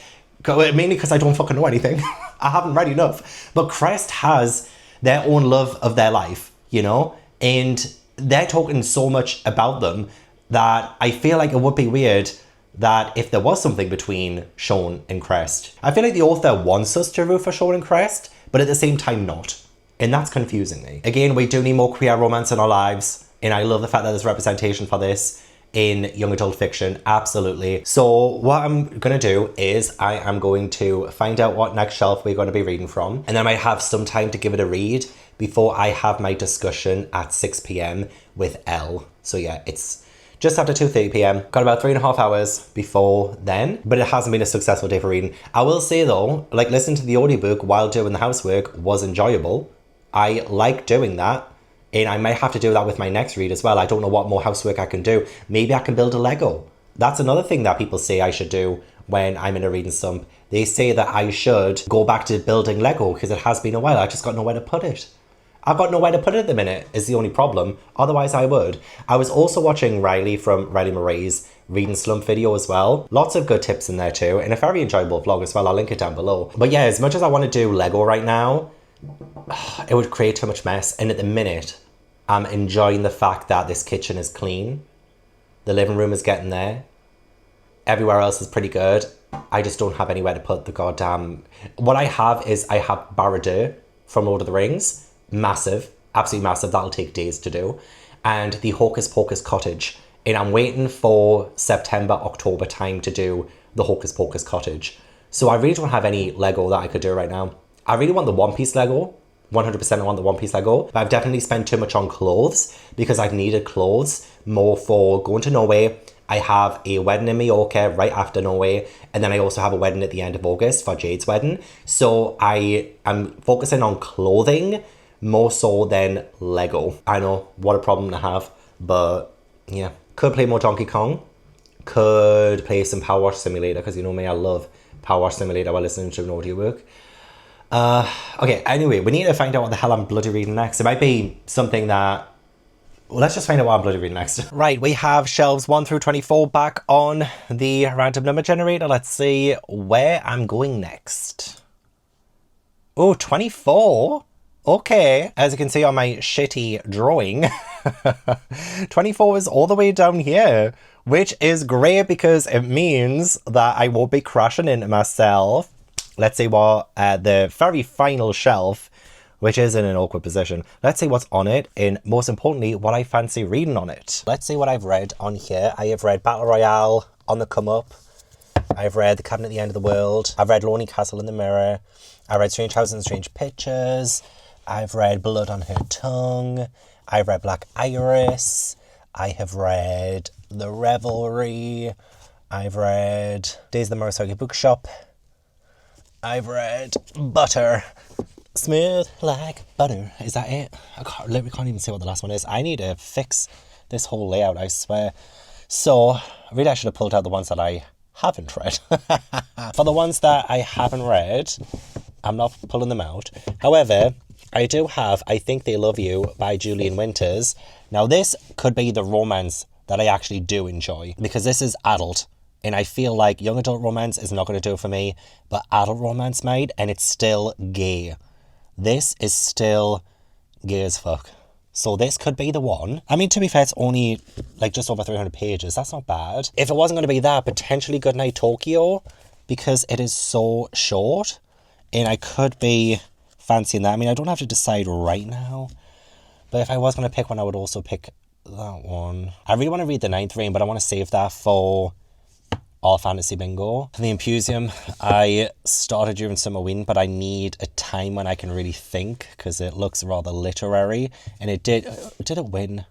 mainly because I don't fucking know anything. I haven't read enough. But Crest has their own love of their life, you know? And they're talking so much about them that I feel like it would be weird that if there was something between Sean and Crest. I feel like the author wants us to root for Sean and Crest, but at the same time not. And that's confusing me. Again, we do need more queer romance in our lives. And I love the fact that there's representation for this in young adult fiction, absolutely. So what I'm gonna do is I am going to find out what next shelf we're gonna be reading from, and then I might have some time to give it a read before I have my discussion at 6 p.m. with Elle. So yeah, it's just after 2:30 p.m. Got about 3.5 hours before then, but it hasn't been a successful day for reading. I will say though, like listening to the audiobook while doing the housework was enjoyable. I like doing that. And I might have to do that with my next read as well. I don't know what more housework I can do. Maybe I can build a Lego. That's another thing that people say I should do when I'm in a reading slump. They say that I should go back to building Lego because it has been a while. I just got nowhere to put it. I've got nowhere to put it at the minute is the only problem. Otherwise I would. I was also watching Riley from Riley Marie's reading slump video as well. Lots of good tips in there too. And a very enjoyable vlog as well. I'll link it down below. But yeah, as much as I want to do Lego right now, it would create too much mess. And at the minute, I'm enjoying the fact that this kitchen is clean. The living room is getting there. Everywhere else is pretty good. I just don't have anywhere to put the goddamn... What I have is I have Barad-dûr from Lord of the Rings. Massive. Absolutely massive. That'll take days to do. And the Hocus Pocus cottage. And I'm waiting for September, October time to do the Hocus Pocus cottage. So I really don't have any Lego that I could do right now. I really want the One Piece Lego. 100% I want the One Piece Lego. But I've definitely spent too much on clothes because I've needed clothes more for going to Norway. I have a wedding in Mallorca right after Norway. And then I also have a wedding at the end of August for Jade's wedding. So I am focusing on clothing more so than Lego. I know, what a problem to have. But yeah, could play more Donkey Kong. Could play some Power Wash Simulator because you know me, I love Power Wash Simulator while listening to an audiobook. Okay, anyway, we need to find out what the hell I'm bloody reading next. It might be something that... Well, let's just find out what I'm bloody reading next. Right, we have shelves 1 through 24 back on the random number generator. Let's see where I'm going next. Oh, 24? Okay. As you can see on my shitty drawing, 24 is all the way down here, which is great because it means that I won't be crashing into myself. Let's see what the very final shelf, which is in an awkward position. Let's see what's on it, and most importantly, what I fancy reading on it. Let's see what I've read on here. I have read Battle Royale, On the Come Up. I've read The Cabin at the End of the World. I've read Lonely Castle in the Mirror. I read Strange Houses and Strange Pictures. I've read Blood on Her Tongue. I've read Black Iris. I have read The Revelry. I've read Days of the Murasaki Bookshop. I've read Butter. Smooth like butter. Is that it? I can't even see what the last one is. I need to fix this whole layout, I swear. So, really I should have pulled out the ones that I haven't read. For the ones that I haven't read, I'm not pulling them out. However, I do have I Think They Love You by Julian Winters. Now this could be the romance that I actually do enjoy, because this is adult. And I feel like young adult romance is not going to do it for me, but adult romance might, and it's still gay. This is still gay as fuck. So this could be the one. I mean, to be fair, it's only like just over 300 pages. That's not bad. If it wasn't going to be that, potentially Goodnight Tokyo, because it is so short, and I could be fancying that. I mean, I don't have to decide right now, but if I was going to pick one, I would also pick that one. I really want to read The Ninth Reign, but I want to save that for All Fantasy Bingo. For the Impusium, I started during Summerween, but I need a time when I can really think, because it looks rather literary, and it did it win?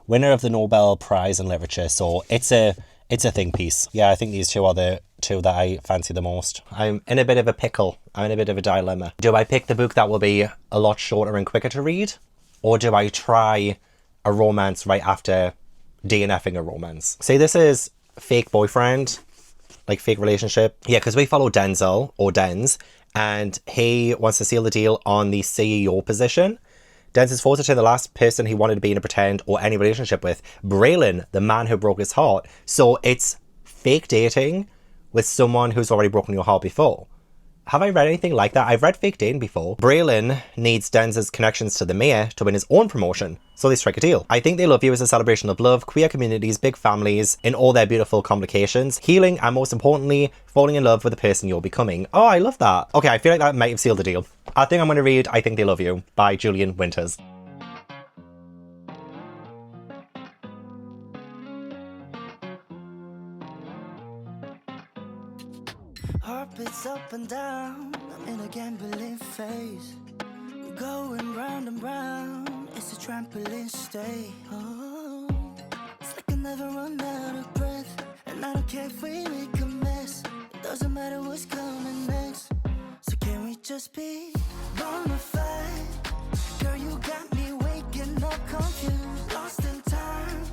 Winner of the Nobel Prize in Literature, so it's a think piece. Yeah, I think these two are the two that I fancy the most. I'm in a bit of a pickle. I'm in a bit of a dilemma. Do I pick the book that will be a lot shorter and quicker to read, or do I try a romance right after DNFing a romance? See, this is Fake Boyfriend like fake relationship. Yeah, because we follow Denzel, or Denz, and he wants to seal the deal on the CEO position. Denz is forced to turn the last person he wanted to be in a pretend or any relationship with, Braylon, the man who broke his heart. So it's fake dating with someone who's already broken your heart before. Have I read anything like that? I've read fake dating before. Braylon needs Denz's connections to the mayor to win his own promotion, so they strike a deal. I Think They Love You is a celebration of love, queer communities, big families, in all their beautiful complications, healing, and most importantly, falling in love with the person you're becoming. Oh, I love that. Okay, I feel like that might have sealed the deal. I think I'm going to read I Think They Love You by Julian Winters. Heartbeats up and down, I'm in a gambling phase. Going round and round, it's a trampoline stay. Oh, it's like I never run out of breath. And I don't care if we make a mess. It doesn't matter what's coming next. So can we just be bona fide? Girl, you got me waking up confused, lost in time.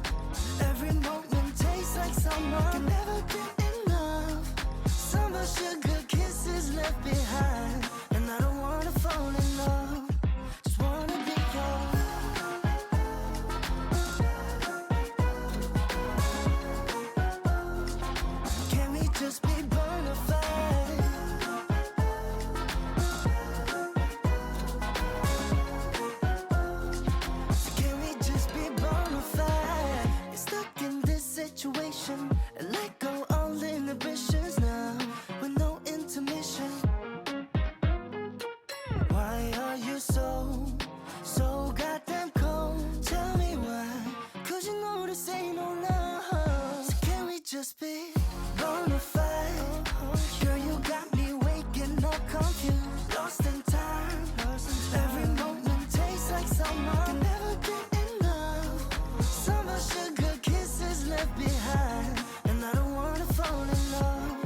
Every moment tastes like summer. Can never get enough. Summer sugar kisses left behind. And I don't wanna fall in love, just wanna be yours. Can we just be bona fide? Can we just be bona fide? You're stuck in this situation and let go all inhibitions now with no intermission. Why are you so goddamn cold? Tell me why, 'cause you know this ain't no love. So can we just be bona fide? Girl, you got me waking up confused, lost in time. Every moment tastes like summer. Can never get enough. Summer sugar kisses left behind. And I don't wanna fall in love,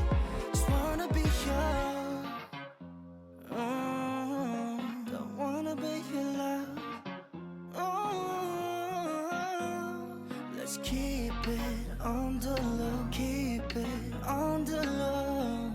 just wanna be yours. Don't wanna be your love. Let's keep it on the low, keep it on the low.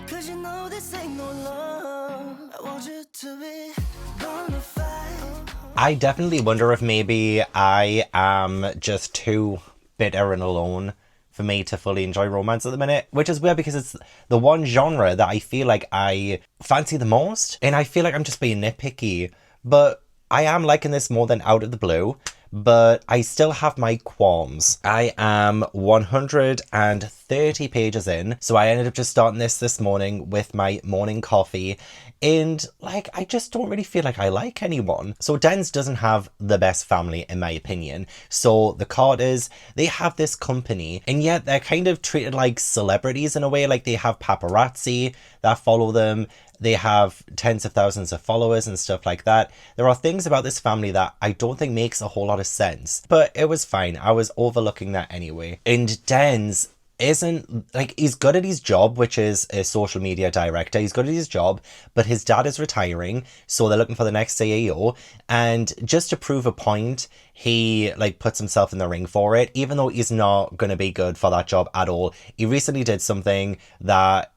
'Cause you know this ain't no love. I want you to be bona fide. I definitely wonder if maybe I am just too bitter and alone for me to fully enjoy romance at the minute, which is weird because it's the one genre that I feel like I fancy the most, and I feel like I'm just being nitpicky, but I am liking this more than Out of the Blue, but I still have my qualms. I am 130 pages in, so I ended up just starting this morning with my morning coffee, and like, I just don't really feel like I like anyone. So Denz doesn't have the best family in my opinion. So the Carters, they have this company, and yet they're kind of treated like celebrities in a way. Like, they have paparazzi that follow them. They have tens of thousands of followers and stuff like that. There are things about this family that I don't think makes a whole lot of sense, but it was fine. I was overlooking that anyway. And Denz isn't, like, he's good at his job, which is a social media director. He's good at his job, but his dad is retiring, so they're looking for the next CEO. And just to prove a point, he like puts himself in the ring for it, even though he's not going to be good for that job at all. He recently did something that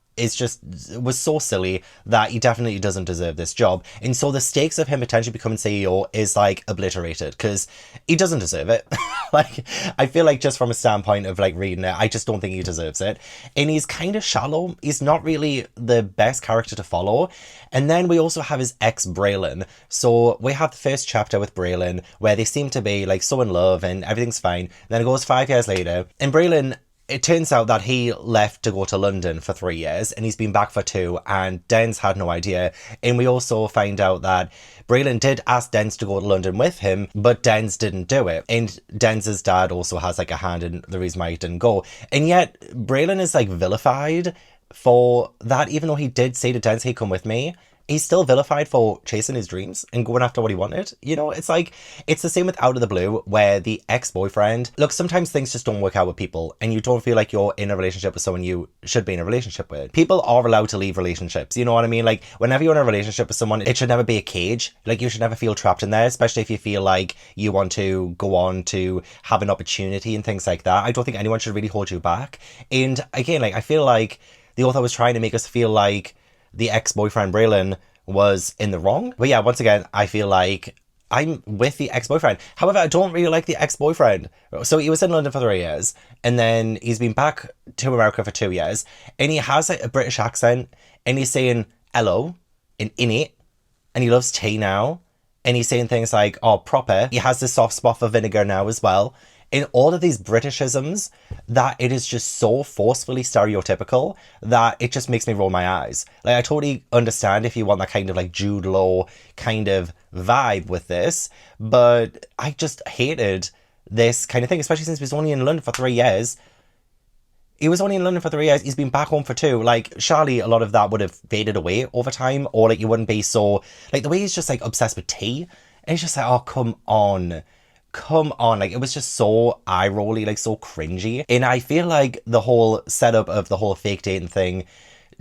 was so silly that he definitely doesn't deserve this job. And so the stakes of him potentially becoming CEO is like obliterated because he doesn't deserve it. Like, I feel like just from a standpoint of like reading it, I just don't think he deserves it. And he's kind of shallow. He's not really the best character to follow. And then we also have his ex Braylon. So we have the first chapter with Braylon where they seem to be like so in love and everything's fine. Then it goes 5 years later, and Braylon, it turns out that he left to go to London for 3 years and he's been back for 2, and Denz had no idea. And we also find out that Braylon did ask Denz to go to London with him, but Denz didn't do it. And Denz's dad also has like a hand in the reason why he didn't go. And yet Braylon is like vilified for that, even though he did say to Denz, hey, come with me. he's still vilified for chasing his dreams and going after what he wanted. You know, it's like, it's the same with Out of the Blue, where the ex-boyfriend, look, sometimes things just don't work out with people and you don't feel like you're in a relationship with someone you should be in a relationship with. People are allowed to leave relationships, you know what I mean? Like, whenever you're in a relationship with someone, it should never be a cage. Like, you should never feel trapped in there, especially if you feel like you want to go on to have an opportunity and things like that. I don't think anyone should really hold you back. And again, like, I feel like the author was trying to make us feel like the ex-boyfriend Braylon was in the wrong. But yeah, once again, I feel like I'm with the ex-boyfriend. However, I don't really like the ex-boyfriend. So he was in London for 3 years, and then he's been back to America for 2 years, and he has like a British accent, and he's saying hello in it, and he loves tea now, and he's saying things like, oh, proper. He has this soft spot for vinegar now as well. In all of these Britishisms, that it is just so forcefully stereotypical that it just makes me roll my eyes. Like, I totally understand if you want that kind of like Jude Law kind of vibe with this, but I just hated this kind of thing, especially since he was only in London for 3 years. He was only in London for 3 years. He's been back home for 2. Like, surely a lot of that would have faded away over time, or like you wouldn't be so, like, the way he's just like obsessed with tea, and it's just like, oh, come on. Like, it was just so eye-rolly, like, so cringy. And I feel like the whole setup of the whole fake dating thing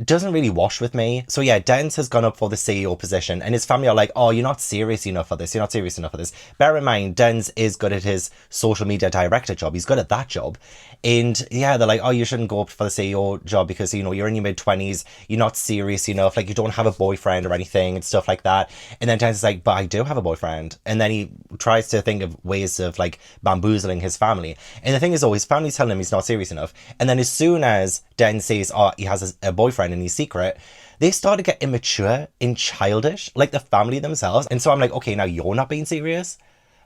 doesn't really wash with me. So yeah, Dens has gone up for the CEO position, and his family are like, oh, you're not serious enough for this. You're not serious enough for this. Bear in mind, Dens is good at his social media director job. He's good at that job. And yeah, they're like, oh, you shouldn't go up for the CEO job because, you know, you're in your mid-20s. You're not serious enough. Like, you don't have a boyfriend or anything and stuff like that. And then Dens is like, but I do have a boyfriend. And then he tries to think of ways of like bamboozling his family. And the thing is, his family's telling him he's not serious enough. And then as soon as Den says, oh, he has a boyfriend and he's secret, they start to get immature and childish, like the family themselves. And so I'm like, okay, now you're not being serious?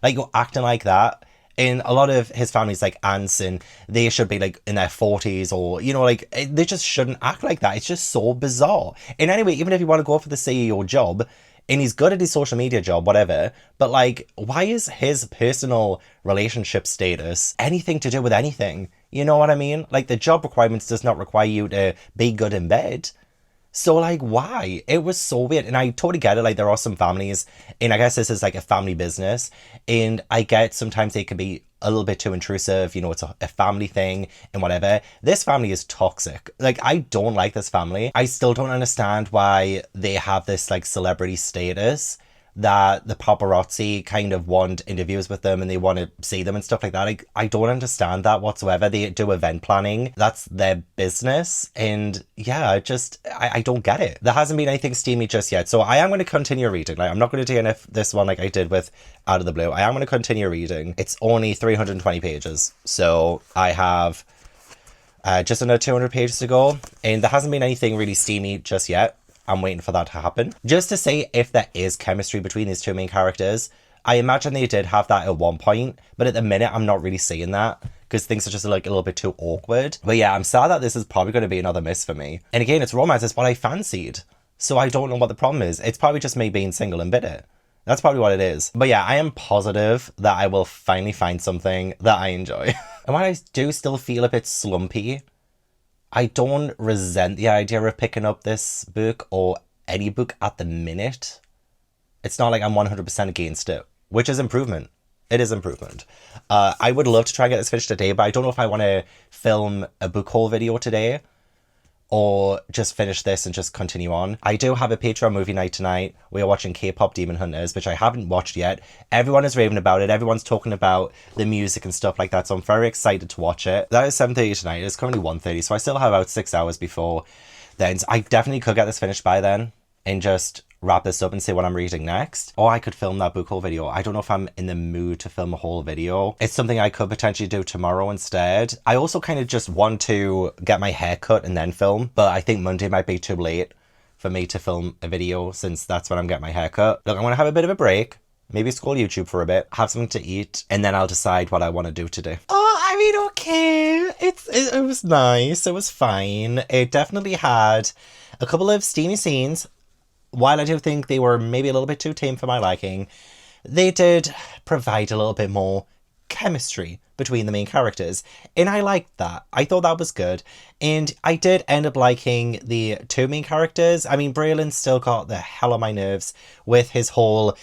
Like, you're acting like that? And a lot of his family's like aunts, and they should be like in their 40s, or, you know, like, they just shouldn't act like that. It's just so bizarre. And anyway, even if you want to go for the CEO job, and he's good at his social media job, whatever, but like, why is his personal relationship status anything to do with anything? You know what I mean? Like, the job requirements does not require you to be good in bed. So, like, why? It was so weird. And I totally get it. Like, there are some families, and I guess this is like a family business, and I get sometimes they can be a little bit too intrusive. You know, it's a family thing and whatever. This family is toxic. Like, I don't like this family. I still don't understand why they have this like celebrity status, that the paparazzi kind of want interviews with them and they want to see them and stuff like that. Like, I don't understand that whatsoever. They do event planning. That's their business. And yeah, I don't get it. There hasn't been anything steamy just yet. So I am going to continue reading. Like, I'm not going to DNF this one like I did with Out of the Blue. I am going to continue reading. It's only 320 pages. So I have just under 200 pages to go. And there hasn't been anything really steamy just yet. I'm waiting for that to happen. Just to say if there is chemistry between these two main characters. I imagine they did have that at one point, but at the minute I'm not really seeing that because things are just like a little bit too awkward. But yeah, I'm sad that this is probably going to be another miss for me. And again, it's romance. It's what I fancied. So I don't know what the problem is. It's probably just me being single and bitter. That's probably what it is. But yeah, I am positive that I will finally find something that I enjoy. And while I do still feel a bit slumpy, I don't resent the idea of picking up this book or any book at the minute. It's not like I'm 100% against it, which is improvement. It is improvement. I would love to try and get this finished today, but I don't know if I want to film a book haul video today or just finish this and just continue on. I do have a Patreon movie night tonight. We are watching K-pop Demon Hunters, which I haven't watched yet. Everyone is raving about it. Everyone's talking about the music and stuff like that, so I'm very excited to watch it. That is 7:30 tonight. It's currently 1:30, so I still have about 6 hours before then. So I definitely could get this finished by then and just wrap this up and say what I'm reading next. Or I could film that book haul video. I don't know if I'm in the mood to film a whole video. It's something I could potentially do tomorrow instead. I also kind of just want to get my hair cut and then film, but I think Monday might be too late for me to film a video since that's when I'm getting my hair cut. Look, I'm going to have a bit of a break. Maybe scroll YouTube for a bit, have something to eat, and then I'll decide what I want to do today. Oh, I mean, okay. It was nice. It was fine. It definitely had a couple of steamy scenes. While I do think they were maybe a little bit too tame for my liking, they did provide a little bit more chemistry between the main characters. And I liked that. I thought that was good. And I did end up liking the two main characters. I mean, Braylon still got the hell on my nerves with his whole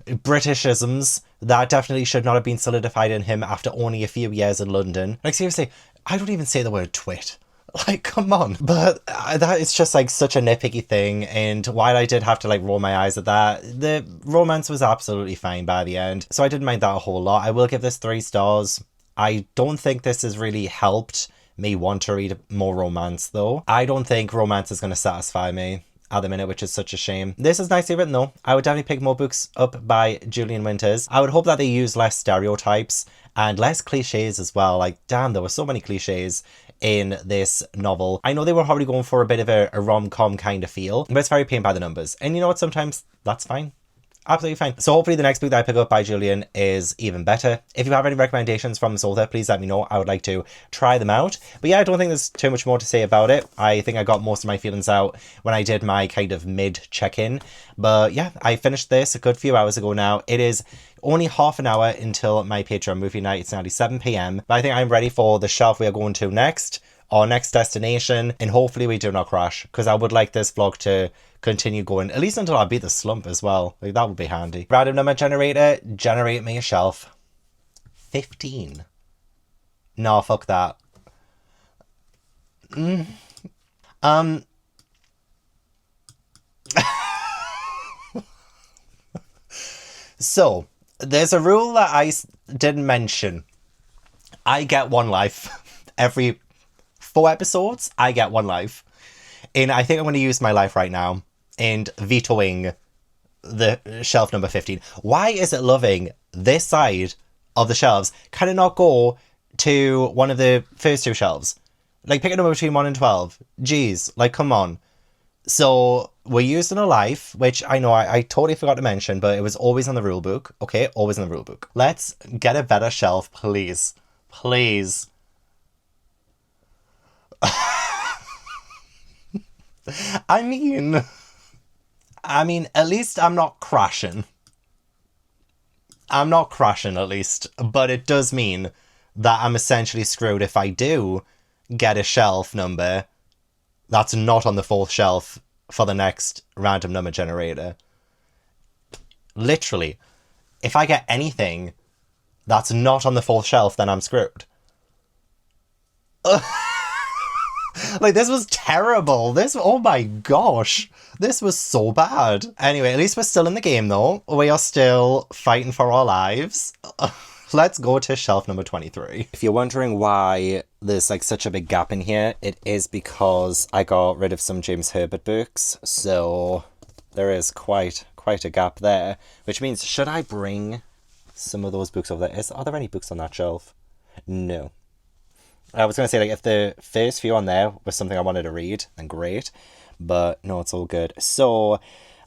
Britishisms that definitely should not have been solidified in him after only a few years in London. Like, seriously, I don't even say the word twit. Like, come on. But that is just, like, such a nitpicky thing. And while I did have to, like, roll my eyes at that, the romance was absolutely fine by the end. So I didn't mind that a whole lot. I will give this 3 stars. I don't think this has really helped me want to read more romance, though. I don't think romance is going to satisfy me at the minute, which is such a shame. This is nicely written, though. I would definitely pick more books up by Julian Winters. I would hope that they use less stereotypes and less cliches as well. Like, damn, there were so many cliches in this novel. I know they were probably going for a bit of a rom-com kind of feel, but it's very paint by the numbers. And you know what? Sometimes that's fine. Absolutely fine. So hopefully the next book that I pick up by Julian is even better. If you have any recommendations from this author, please let me know. I would like to try them out. But yeah, I don't think there's too much more to say about it. I think I got most of my feelings out when I did my kind of mid check-in. But yeah, I finished this a good few hours ago now. It is only half an hour until my Patreon movie night. It's nearly 7 p.m. But I think I'm ready for the shelf we are going to next. Our next destination, and hopefully we do not crash, because I would like this vlog to continue going, at least until I beat the slump as well. Like, that would be handy. Random number generator, generate me a shelf. 15. No, fuck that. So, there's a rule that I didn't mention. I get 1 life. Every 4 episodes, I get 1 life. And I think I'm going to use my life right now and vetoing the shelf number 15. Why is it loving this side of the shelves? Can it not go to one of the first 2 shelves? Like, pick a number between 1 and 12. Jeez, like, come on. So, we're using a life, which I know I totally forgot to mention, but it was always on the rule book. Okay, always in the rule book. Let's get a better shelf, please. Please. I mean, at least I'm not crashing. I'm not crashing, at least. But it does mean that I'm essentially screwed if I do get a shelf number that's not on the 4th shelf for the next random number generator. Literally. If I get anything that's not on the 4th shelf, then I'm screwed. Like, this was terrible. Oh my gosh. This was so bad. Anyway, at least we're still in the game, though. We are still fighting for our lives. Let's go to shelf number 23. If you're wondering why there's, like, such a big gap in here, it is because I got rid of some James Herbert books. So there is quite a gap there. Which means, should I bring some of those books over there? Are there any books on that shelf? No. I was going to say, like, if the first few on there was something I wanted to read, then great. But no, it's all good. So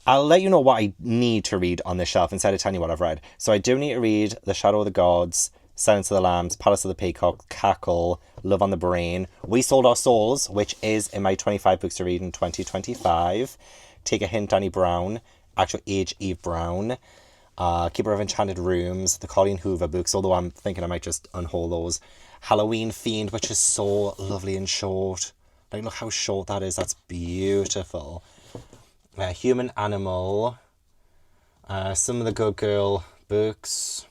I'll let you know what I need to read on this shelf instead of telling you what I've read. So I do need to read The Shadow of the Gods, Silence of the Lambs, Palace of the Peacock, Cackle, Love on the Brain, We Sold Our Souls, which is in my 25 books to read in 2025. Take a Hint, Danny Brown, Actual Age, Eve Brown, Keeper of Enchanted Rooms, the Colleen Hoover books, although I'm thinking I might just unhaul those. Halloween Fiend, which is so lovely and short. Like, look how short that is. That's beautiful. Human Animal. Some of the Good Girl books.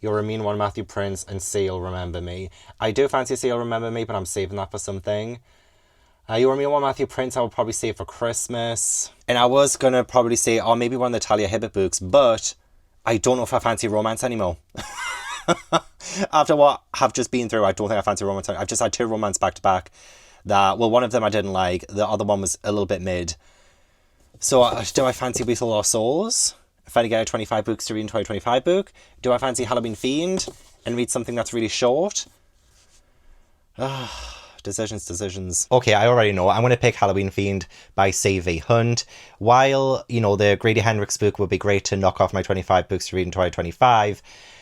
You're a Mean One, Matthew Prince, and Seal Remember Me. I do fancy Seal Remember Me, but I'm saving that for something. You're a Mean One, Matthew Prince, I will probably save for Christmas. And I was going to probably say, oh, maybe one of the Talia Hibbert books, but I don't know if I fancy romance anymore. After what I've just been through, I don't think I fancy romance. I've just had 2 romance back to back that, well, one of them I didn't like, the other one was a little bit mid. So do I fancy We Sold Our Souls? If I get a 25 books to read in 2025 book? Do I fancy Halloween Fiend and read something that's really short? Decisions. Okay, I already know. I'm going to pick Halloween Fiend by C.V. Hunt. While, you know, the Grady Hendrix book would be great to knock off my 25 books to read in 2025,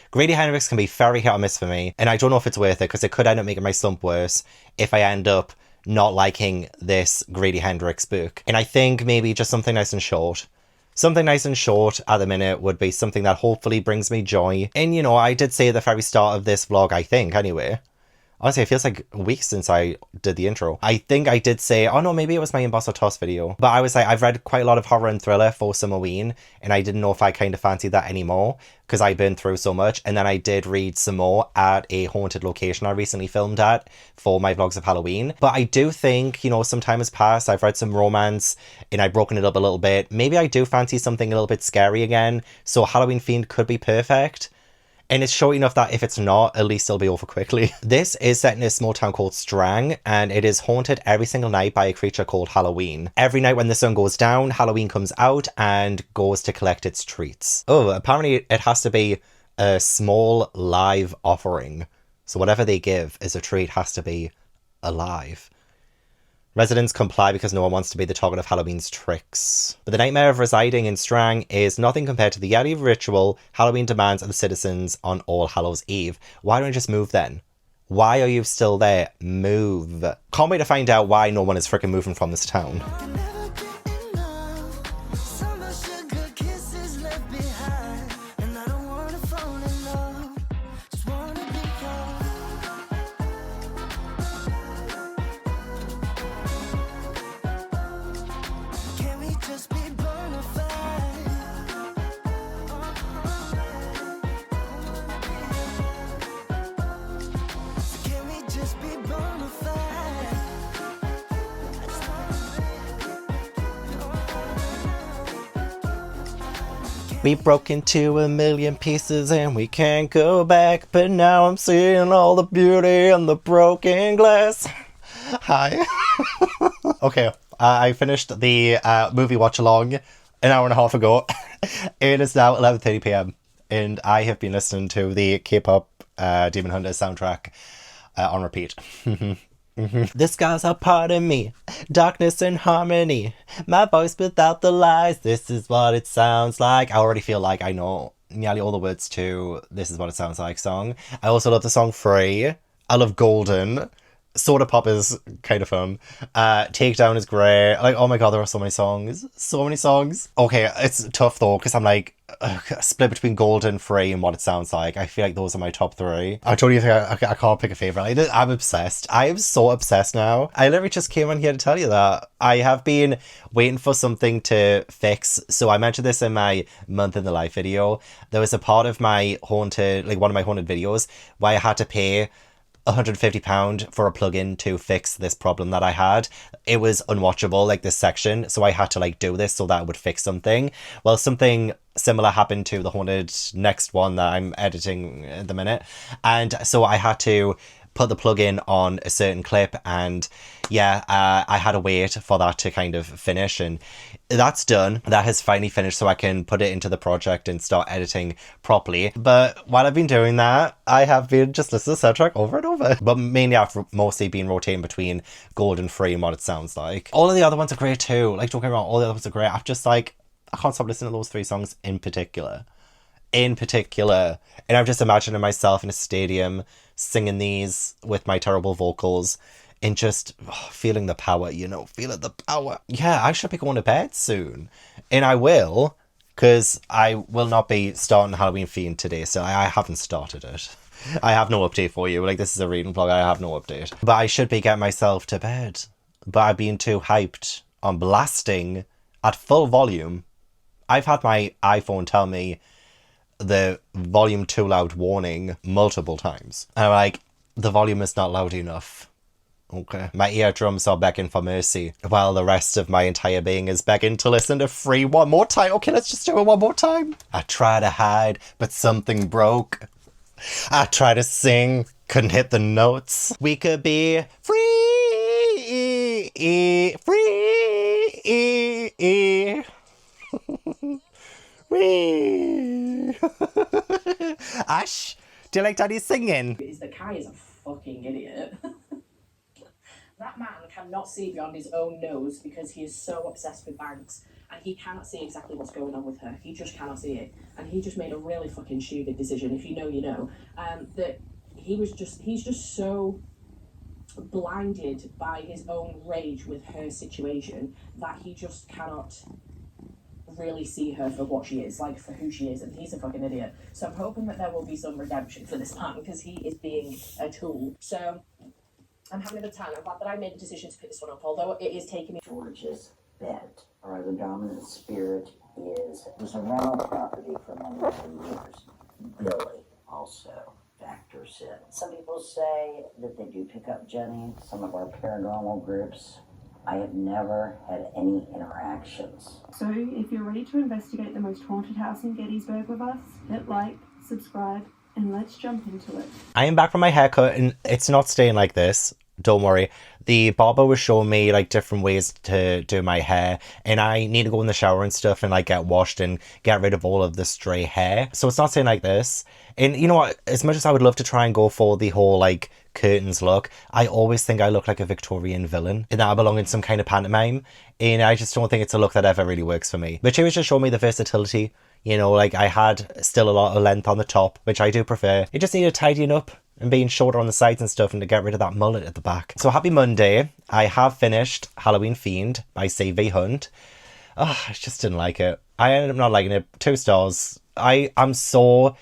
Grady Hendrix can be very hit or miss for me, and I don't know if it's worth it, because it could end up making my slump worse if I end up not liking this Grady Hendrix book. And I think maybe just something nice and short. Something nice and short at the minute would be something that hopefully brings me joy. And, you know, I did say at the very start of this vlog, I think, anyway. Honestly, it feels like weeks since I did the intro. I think I did say, oh no, maybe it was my Emboss or Toss video. But I was like, I've read quite a lot of horror and thriller for Summerween, and I didn't know if I kind of fancied that anymore, because I've been through so much. And then I did read some more at a haunted location I recently filmed at for my vlogs of Halloween. But I do think, you know, some time has passed, I've read some romance, and I've broken it up a little bit. Maybe I do fancy something a little bit scary again, so Halloween Fiend could be perfect. And it's short enough that if it's not, at least it'll be over quickly. This is set in a small town called Strang, and it is haunted every single night by a creature called Halloween. Every night when the sun goes down, Halloween comes out and goes to collect its treats. Oh, apparently it has to be a small live offering. So whatever they give as a treat has to be alive. Residents comply because no one wants to be the target of Halloween's tricks. But the nightmare of residing in Strang is nothing compared to the yearly ritual Halloween demands of the citizens on All Hallows Eve. Why don't you just move then? Why are you still there? Move. Can't wait to find out why no one is freaking moving from this town. We broke into a million pieces and we can't go back, but now I'm seeing all the beauty in the broken glass. Hi. Okay, I finished the movie watch along an hour and a half ago. It is now 11:30 p.m. and I have been listening to the K-pop Demon Hunter soundtrack on repeat. The scars are part of me, darkness and harmony, my voice without the lies, this is what it sounds like. I already feel like I know nearly all the words to This Is What It Sounds Like song. I also love the song Free. I love Golden. Soda Pop is kind of fun. Takedown is great. Like, oh my god, there are so many songs. So many songs. Okay, it's tough though, because I'm like, split between Golden, Free, and What It Sounds Like. I feel like those are my top three. I told you I can't pick a favourite. I'm obsessed. I am so obsessed now. I literally just came on here to tell you that. I have been waiting for something to fix. So I mentioned this in my month in the life video. There was a part of my haunted, like one of my haunted videos, where I had to pay £150 for a plugin to fix this problem that I had. It was unwatchable, like this section, so I had to like do this so that it would fix something. Well, something similar happened to the haunted next one that I'm editing at the minute, and so I had to put the plugin on a certain clip, and yeah, I had to wait for that to kind of finish, and that's done. That has finally finished, so I can put it into the project and start editing properly. But while I've been doing that, I have been just listening to the soundtrack over and over. But mainly I've mostly been rotating between Golden, Free, and What It Sounds Like. All of the other ones are great too. Like, don't get me wrong, all the other ones are great. I'm just like, I can't stop listening to those three songs in particular. And I'm just imagining myself in a stadium singing these with my terrible vocals and just feeling the power, you know, feeling the power. Yeah, I should be going to bed soon. And I will, because I will not be starting Halloween Fiend today, so I haven't started it. I have no update for you. Like, this is a reading vlog, I have no update. But I should be getting myself to bed. But I've been too hyped on blasting at full volume. I've had my iPhone tell me the volume too loud warning multiple times. And I'm like, the volume is not loud enough. Okay. My eardrums are begging for mercy, while the rest of my entire being is begging to listen to Free one more time. Okay, let's just do it one more time. I try to hide, but something broke. I try to sing, couldn't hit the notes. We could be free, free. Wee. Ash, do you like Daddy singing? Is that Kai is a fucking idiot. That man cannot see beyond his own nose because he is so obsessed with Banks, and he cannot see exactly what's going on with her. He just cannot see it, and he just made a really fucking stupid decision. If you know, you know. That he's just so blinded by his own rage with her situation that he just cannot really see her for what she is, like for who she is, and he's a fucking idiot. So I'm hoping that there will be some redemption for this man, because he is being a tool. So I'm having a good time. I'm glad that I made the decision to pick this one up, although it is taking me... George's bent, or the dominant spirit was a rental property for many years. Billy also factors in. Some people say that they do pick up Jenny. Some of our paranormal groups, I have never had any interactions. So, if you're ready to investigate the most haunted house in Gettysburg with us, hit like, subscribe, and let's jump into it. I am back from my haircut, and it's not staying like this. Don't worry. The barber was showing me like different ways to do my hair, and I need to go in the shower and stuff and like get washed and get rid of all of the stray hair. So it's not staying like this. And you know what? As much as I would love to try and go for the whole like curtains look, I always think I look like a Victorian villain and that I belong in some kind of pantomime, and I just don't think it's a look that ever really works for me. But she was just showing me the versatility. You know, like I had still a lot of length on the top, which I do prefer. It just needed tidying up and being shorter on the sides and stuff, and to get rid of that mullet at the back. So happy Monday. I have finished Halloween Fiend by C.V. Hunt. I just didn't like it. I ended up not liking it. 2 stars. I'm so...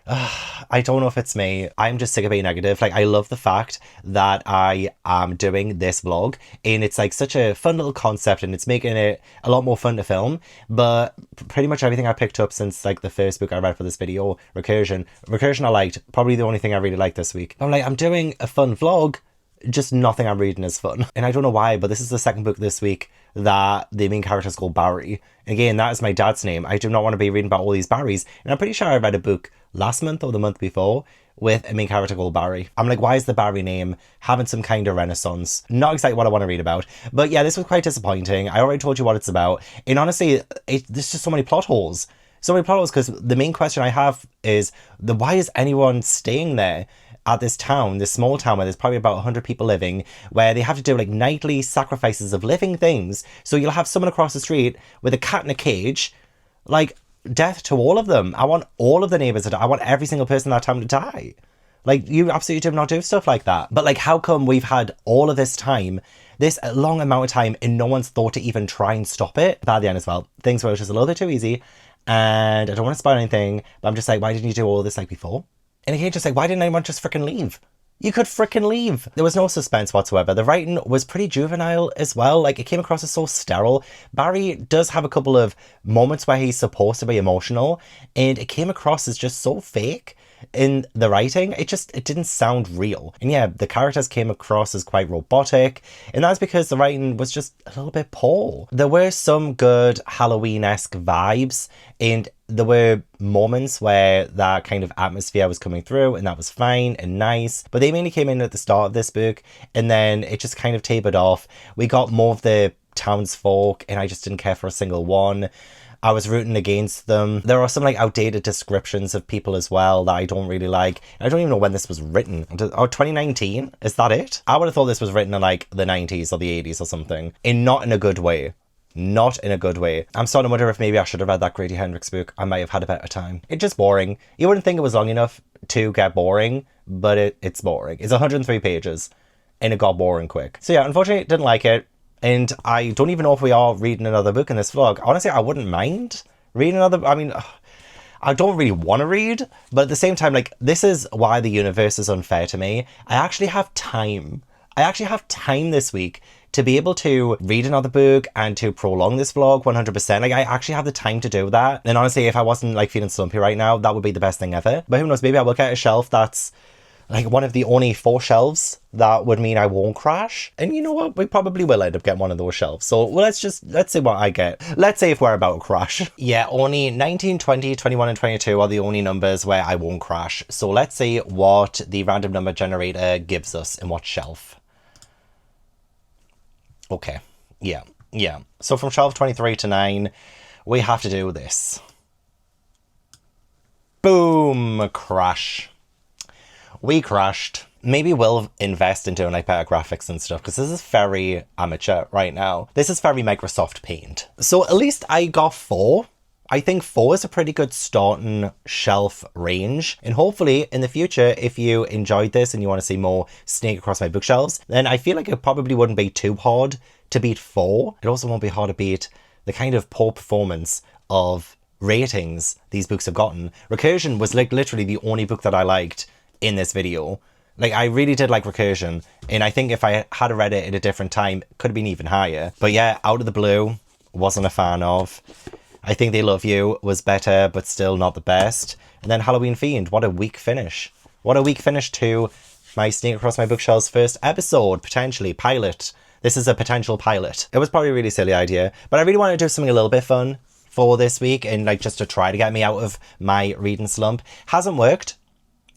I don't know if it's me. I'm just sick of being negative. Like, I love the fact that I am doing this vlog, and it's like such a fun little concept, and it's making it a lot more fun to film. But pretty much everything I picked up since like the first book I read for this video, Recursion I liked. Probably the only thing I really liked this week. I'm like, I'm doing a fun vlog, just nothing I'm reading is fun. And I don't know why, but this is the second book this week that the main character is called Barry. Again, that is my dad's name. I do not want to be reading about all these Barrys. And I'm pretty sure I read a book last month or the month before with a main character called Barry. I'm like, why is the Barry name having some kind of renaissance? Not exactly what I want to read about. But yeah, this was quite disappointing. I already told you what it's about. And honestly, there's just so many plot holes. So many plot holes, because the main question I have is, why is anyone staying there? At this town, this small town where there's probably about 100 people living, where they have to do like nightly sacrifices of living things. So you'll have someone across the street with a cat in a cage, like death to all of them. I want all of the neighbors to die. I want every single person in that town to die. Like, you absolutely do not do stuff like that. But like, how come we've had all of this time, this long amount of time, and no one's thought to even try and stop it? By the end as well, things were just a little bit too easy. And I don't want to spoil anything, but I'm just like, why didn't you do all this like before? And again, just like, why didn't anyone just freaking leave? You could freaking leave. There was no suspense whatsoever. The writing was pretty juvenile as well. Like, it came across as so sterile. Barry does have a couple of moments where he's supposed to be emotional, and it came across as just so fake in the writing. It didn't sound real. And yeah, the characters came across as quite robotic, and that's because the writing was just a little bit poor. There were some good Halloween-esque vibes, and there were moments where that kind of atmosphere was coming through, and that was fine and nice. But they mainly came in at the start of this book, and then it just kind of tapered off. We got more of the townsfolk, and I just didn't care for a single one. I was rooting against them. There are some like outdated descriptions of people as well that I don't really like. I don't even know when this was written. Oh, 2019? Is that it? I would have thought this was written in like the 90s or the 80s or something. And not in a good way. Not in a good way. I'm starting to wonder if maybe I should have read that Grady Hendrix book. I might have had a better time. It's just boring. You wouldn't think it was long enough to get boring, but it's boring. It's 103 pages, and it got boring quick. So yeah, unfortunately, didn't like it. And I don't even know if we are reading another book in this vlog. Honestly, I wouldn't mind reading another. I mean, I don't really want to read, but at the same time, like, this is why the universe is unfair to me. I actually have time. I actually have time this week to be able to read another book and to prolong this vlog 100%. Like, I actually have the time to do that. And honestly, if I wasn't like feeling slumpy right now, that would be the best thing ever. But who knows, maybe I will get a shelf that's like one of the only 4 shelves that would mean I won't crash. And you know what? We probably will end up getting one of those shelves. So let's see what I get. Let's say if we're about to crash. Yeah, only 19, 20, 21, and 22 are the only numbers where I won't crash. So let's see what the random number generator gives us in what shelf. Okay, yeah. So from shelf 23 to 9, we have to do this. Boom, crash. We crashed. Maybe we'll invest in doing like better graphics and stuff, because this is very amateur right now. This is very Microsoft Paint. So at least I got 4. I think 4 is a pretty good starting shelf range. And hopefully in the future, if you enjoyed this and you want to see more snake across my bookshelves, then I feel like it probably wouldn't be too hard to beat 4. It also won't be hard to beat the kind of poor performance of ratings these books have gotten. Recursion was like literally the only book that I liked in this video. Like, I really did like Recursion, and I think if I had read it at a different time, it could have been even higher. But yeah, Out of the Blue, wasn't a fan of. I Think They Love You was better, but still not the best. And then Halloween Fiend, what a weak finish. What a weak finish to my Sneak Across My Bookshelves first episode, potentially, pilot. This is a potential pilot. It was probably a really silly idea, but I really wanted to do something a little bit fun for this week, and like just to try to get me out of my reading slump. Hasn't worked.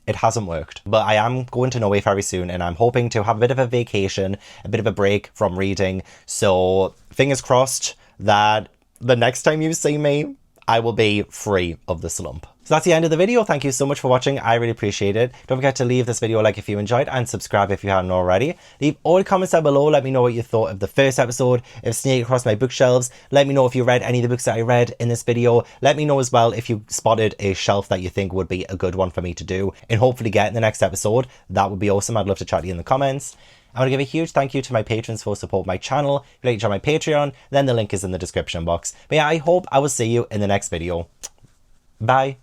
It hasn't worked, but I am going to Norway very soon, and I'm hoping to have a bit of a vacation, a bit of a break from reading. So fingers crossed that the next time you see me, I will be free of the slump. So that's the end of the video. Thank you so much for watching. I really appreciate it. Don't forget to leave this video a like if you enjoyed, and subscribe if you hadn't already. Leave all the comments down below. Let me know what you thought of the first episode of Sneak Across My Bookshelves. Let me know if you read any of the books that I read in this video. Let me know as well if you spotted a shelf that you think would be a good one for me to do and hopefully get in the next episode. That would be awesome. I'd love to chat to you in the comments. I want to give a huge thank you to my patrons for supporting my channel. If you'd like to join my Patreon, then the link is in the description box. But yeah, I hope I will see you in the next video. Bye.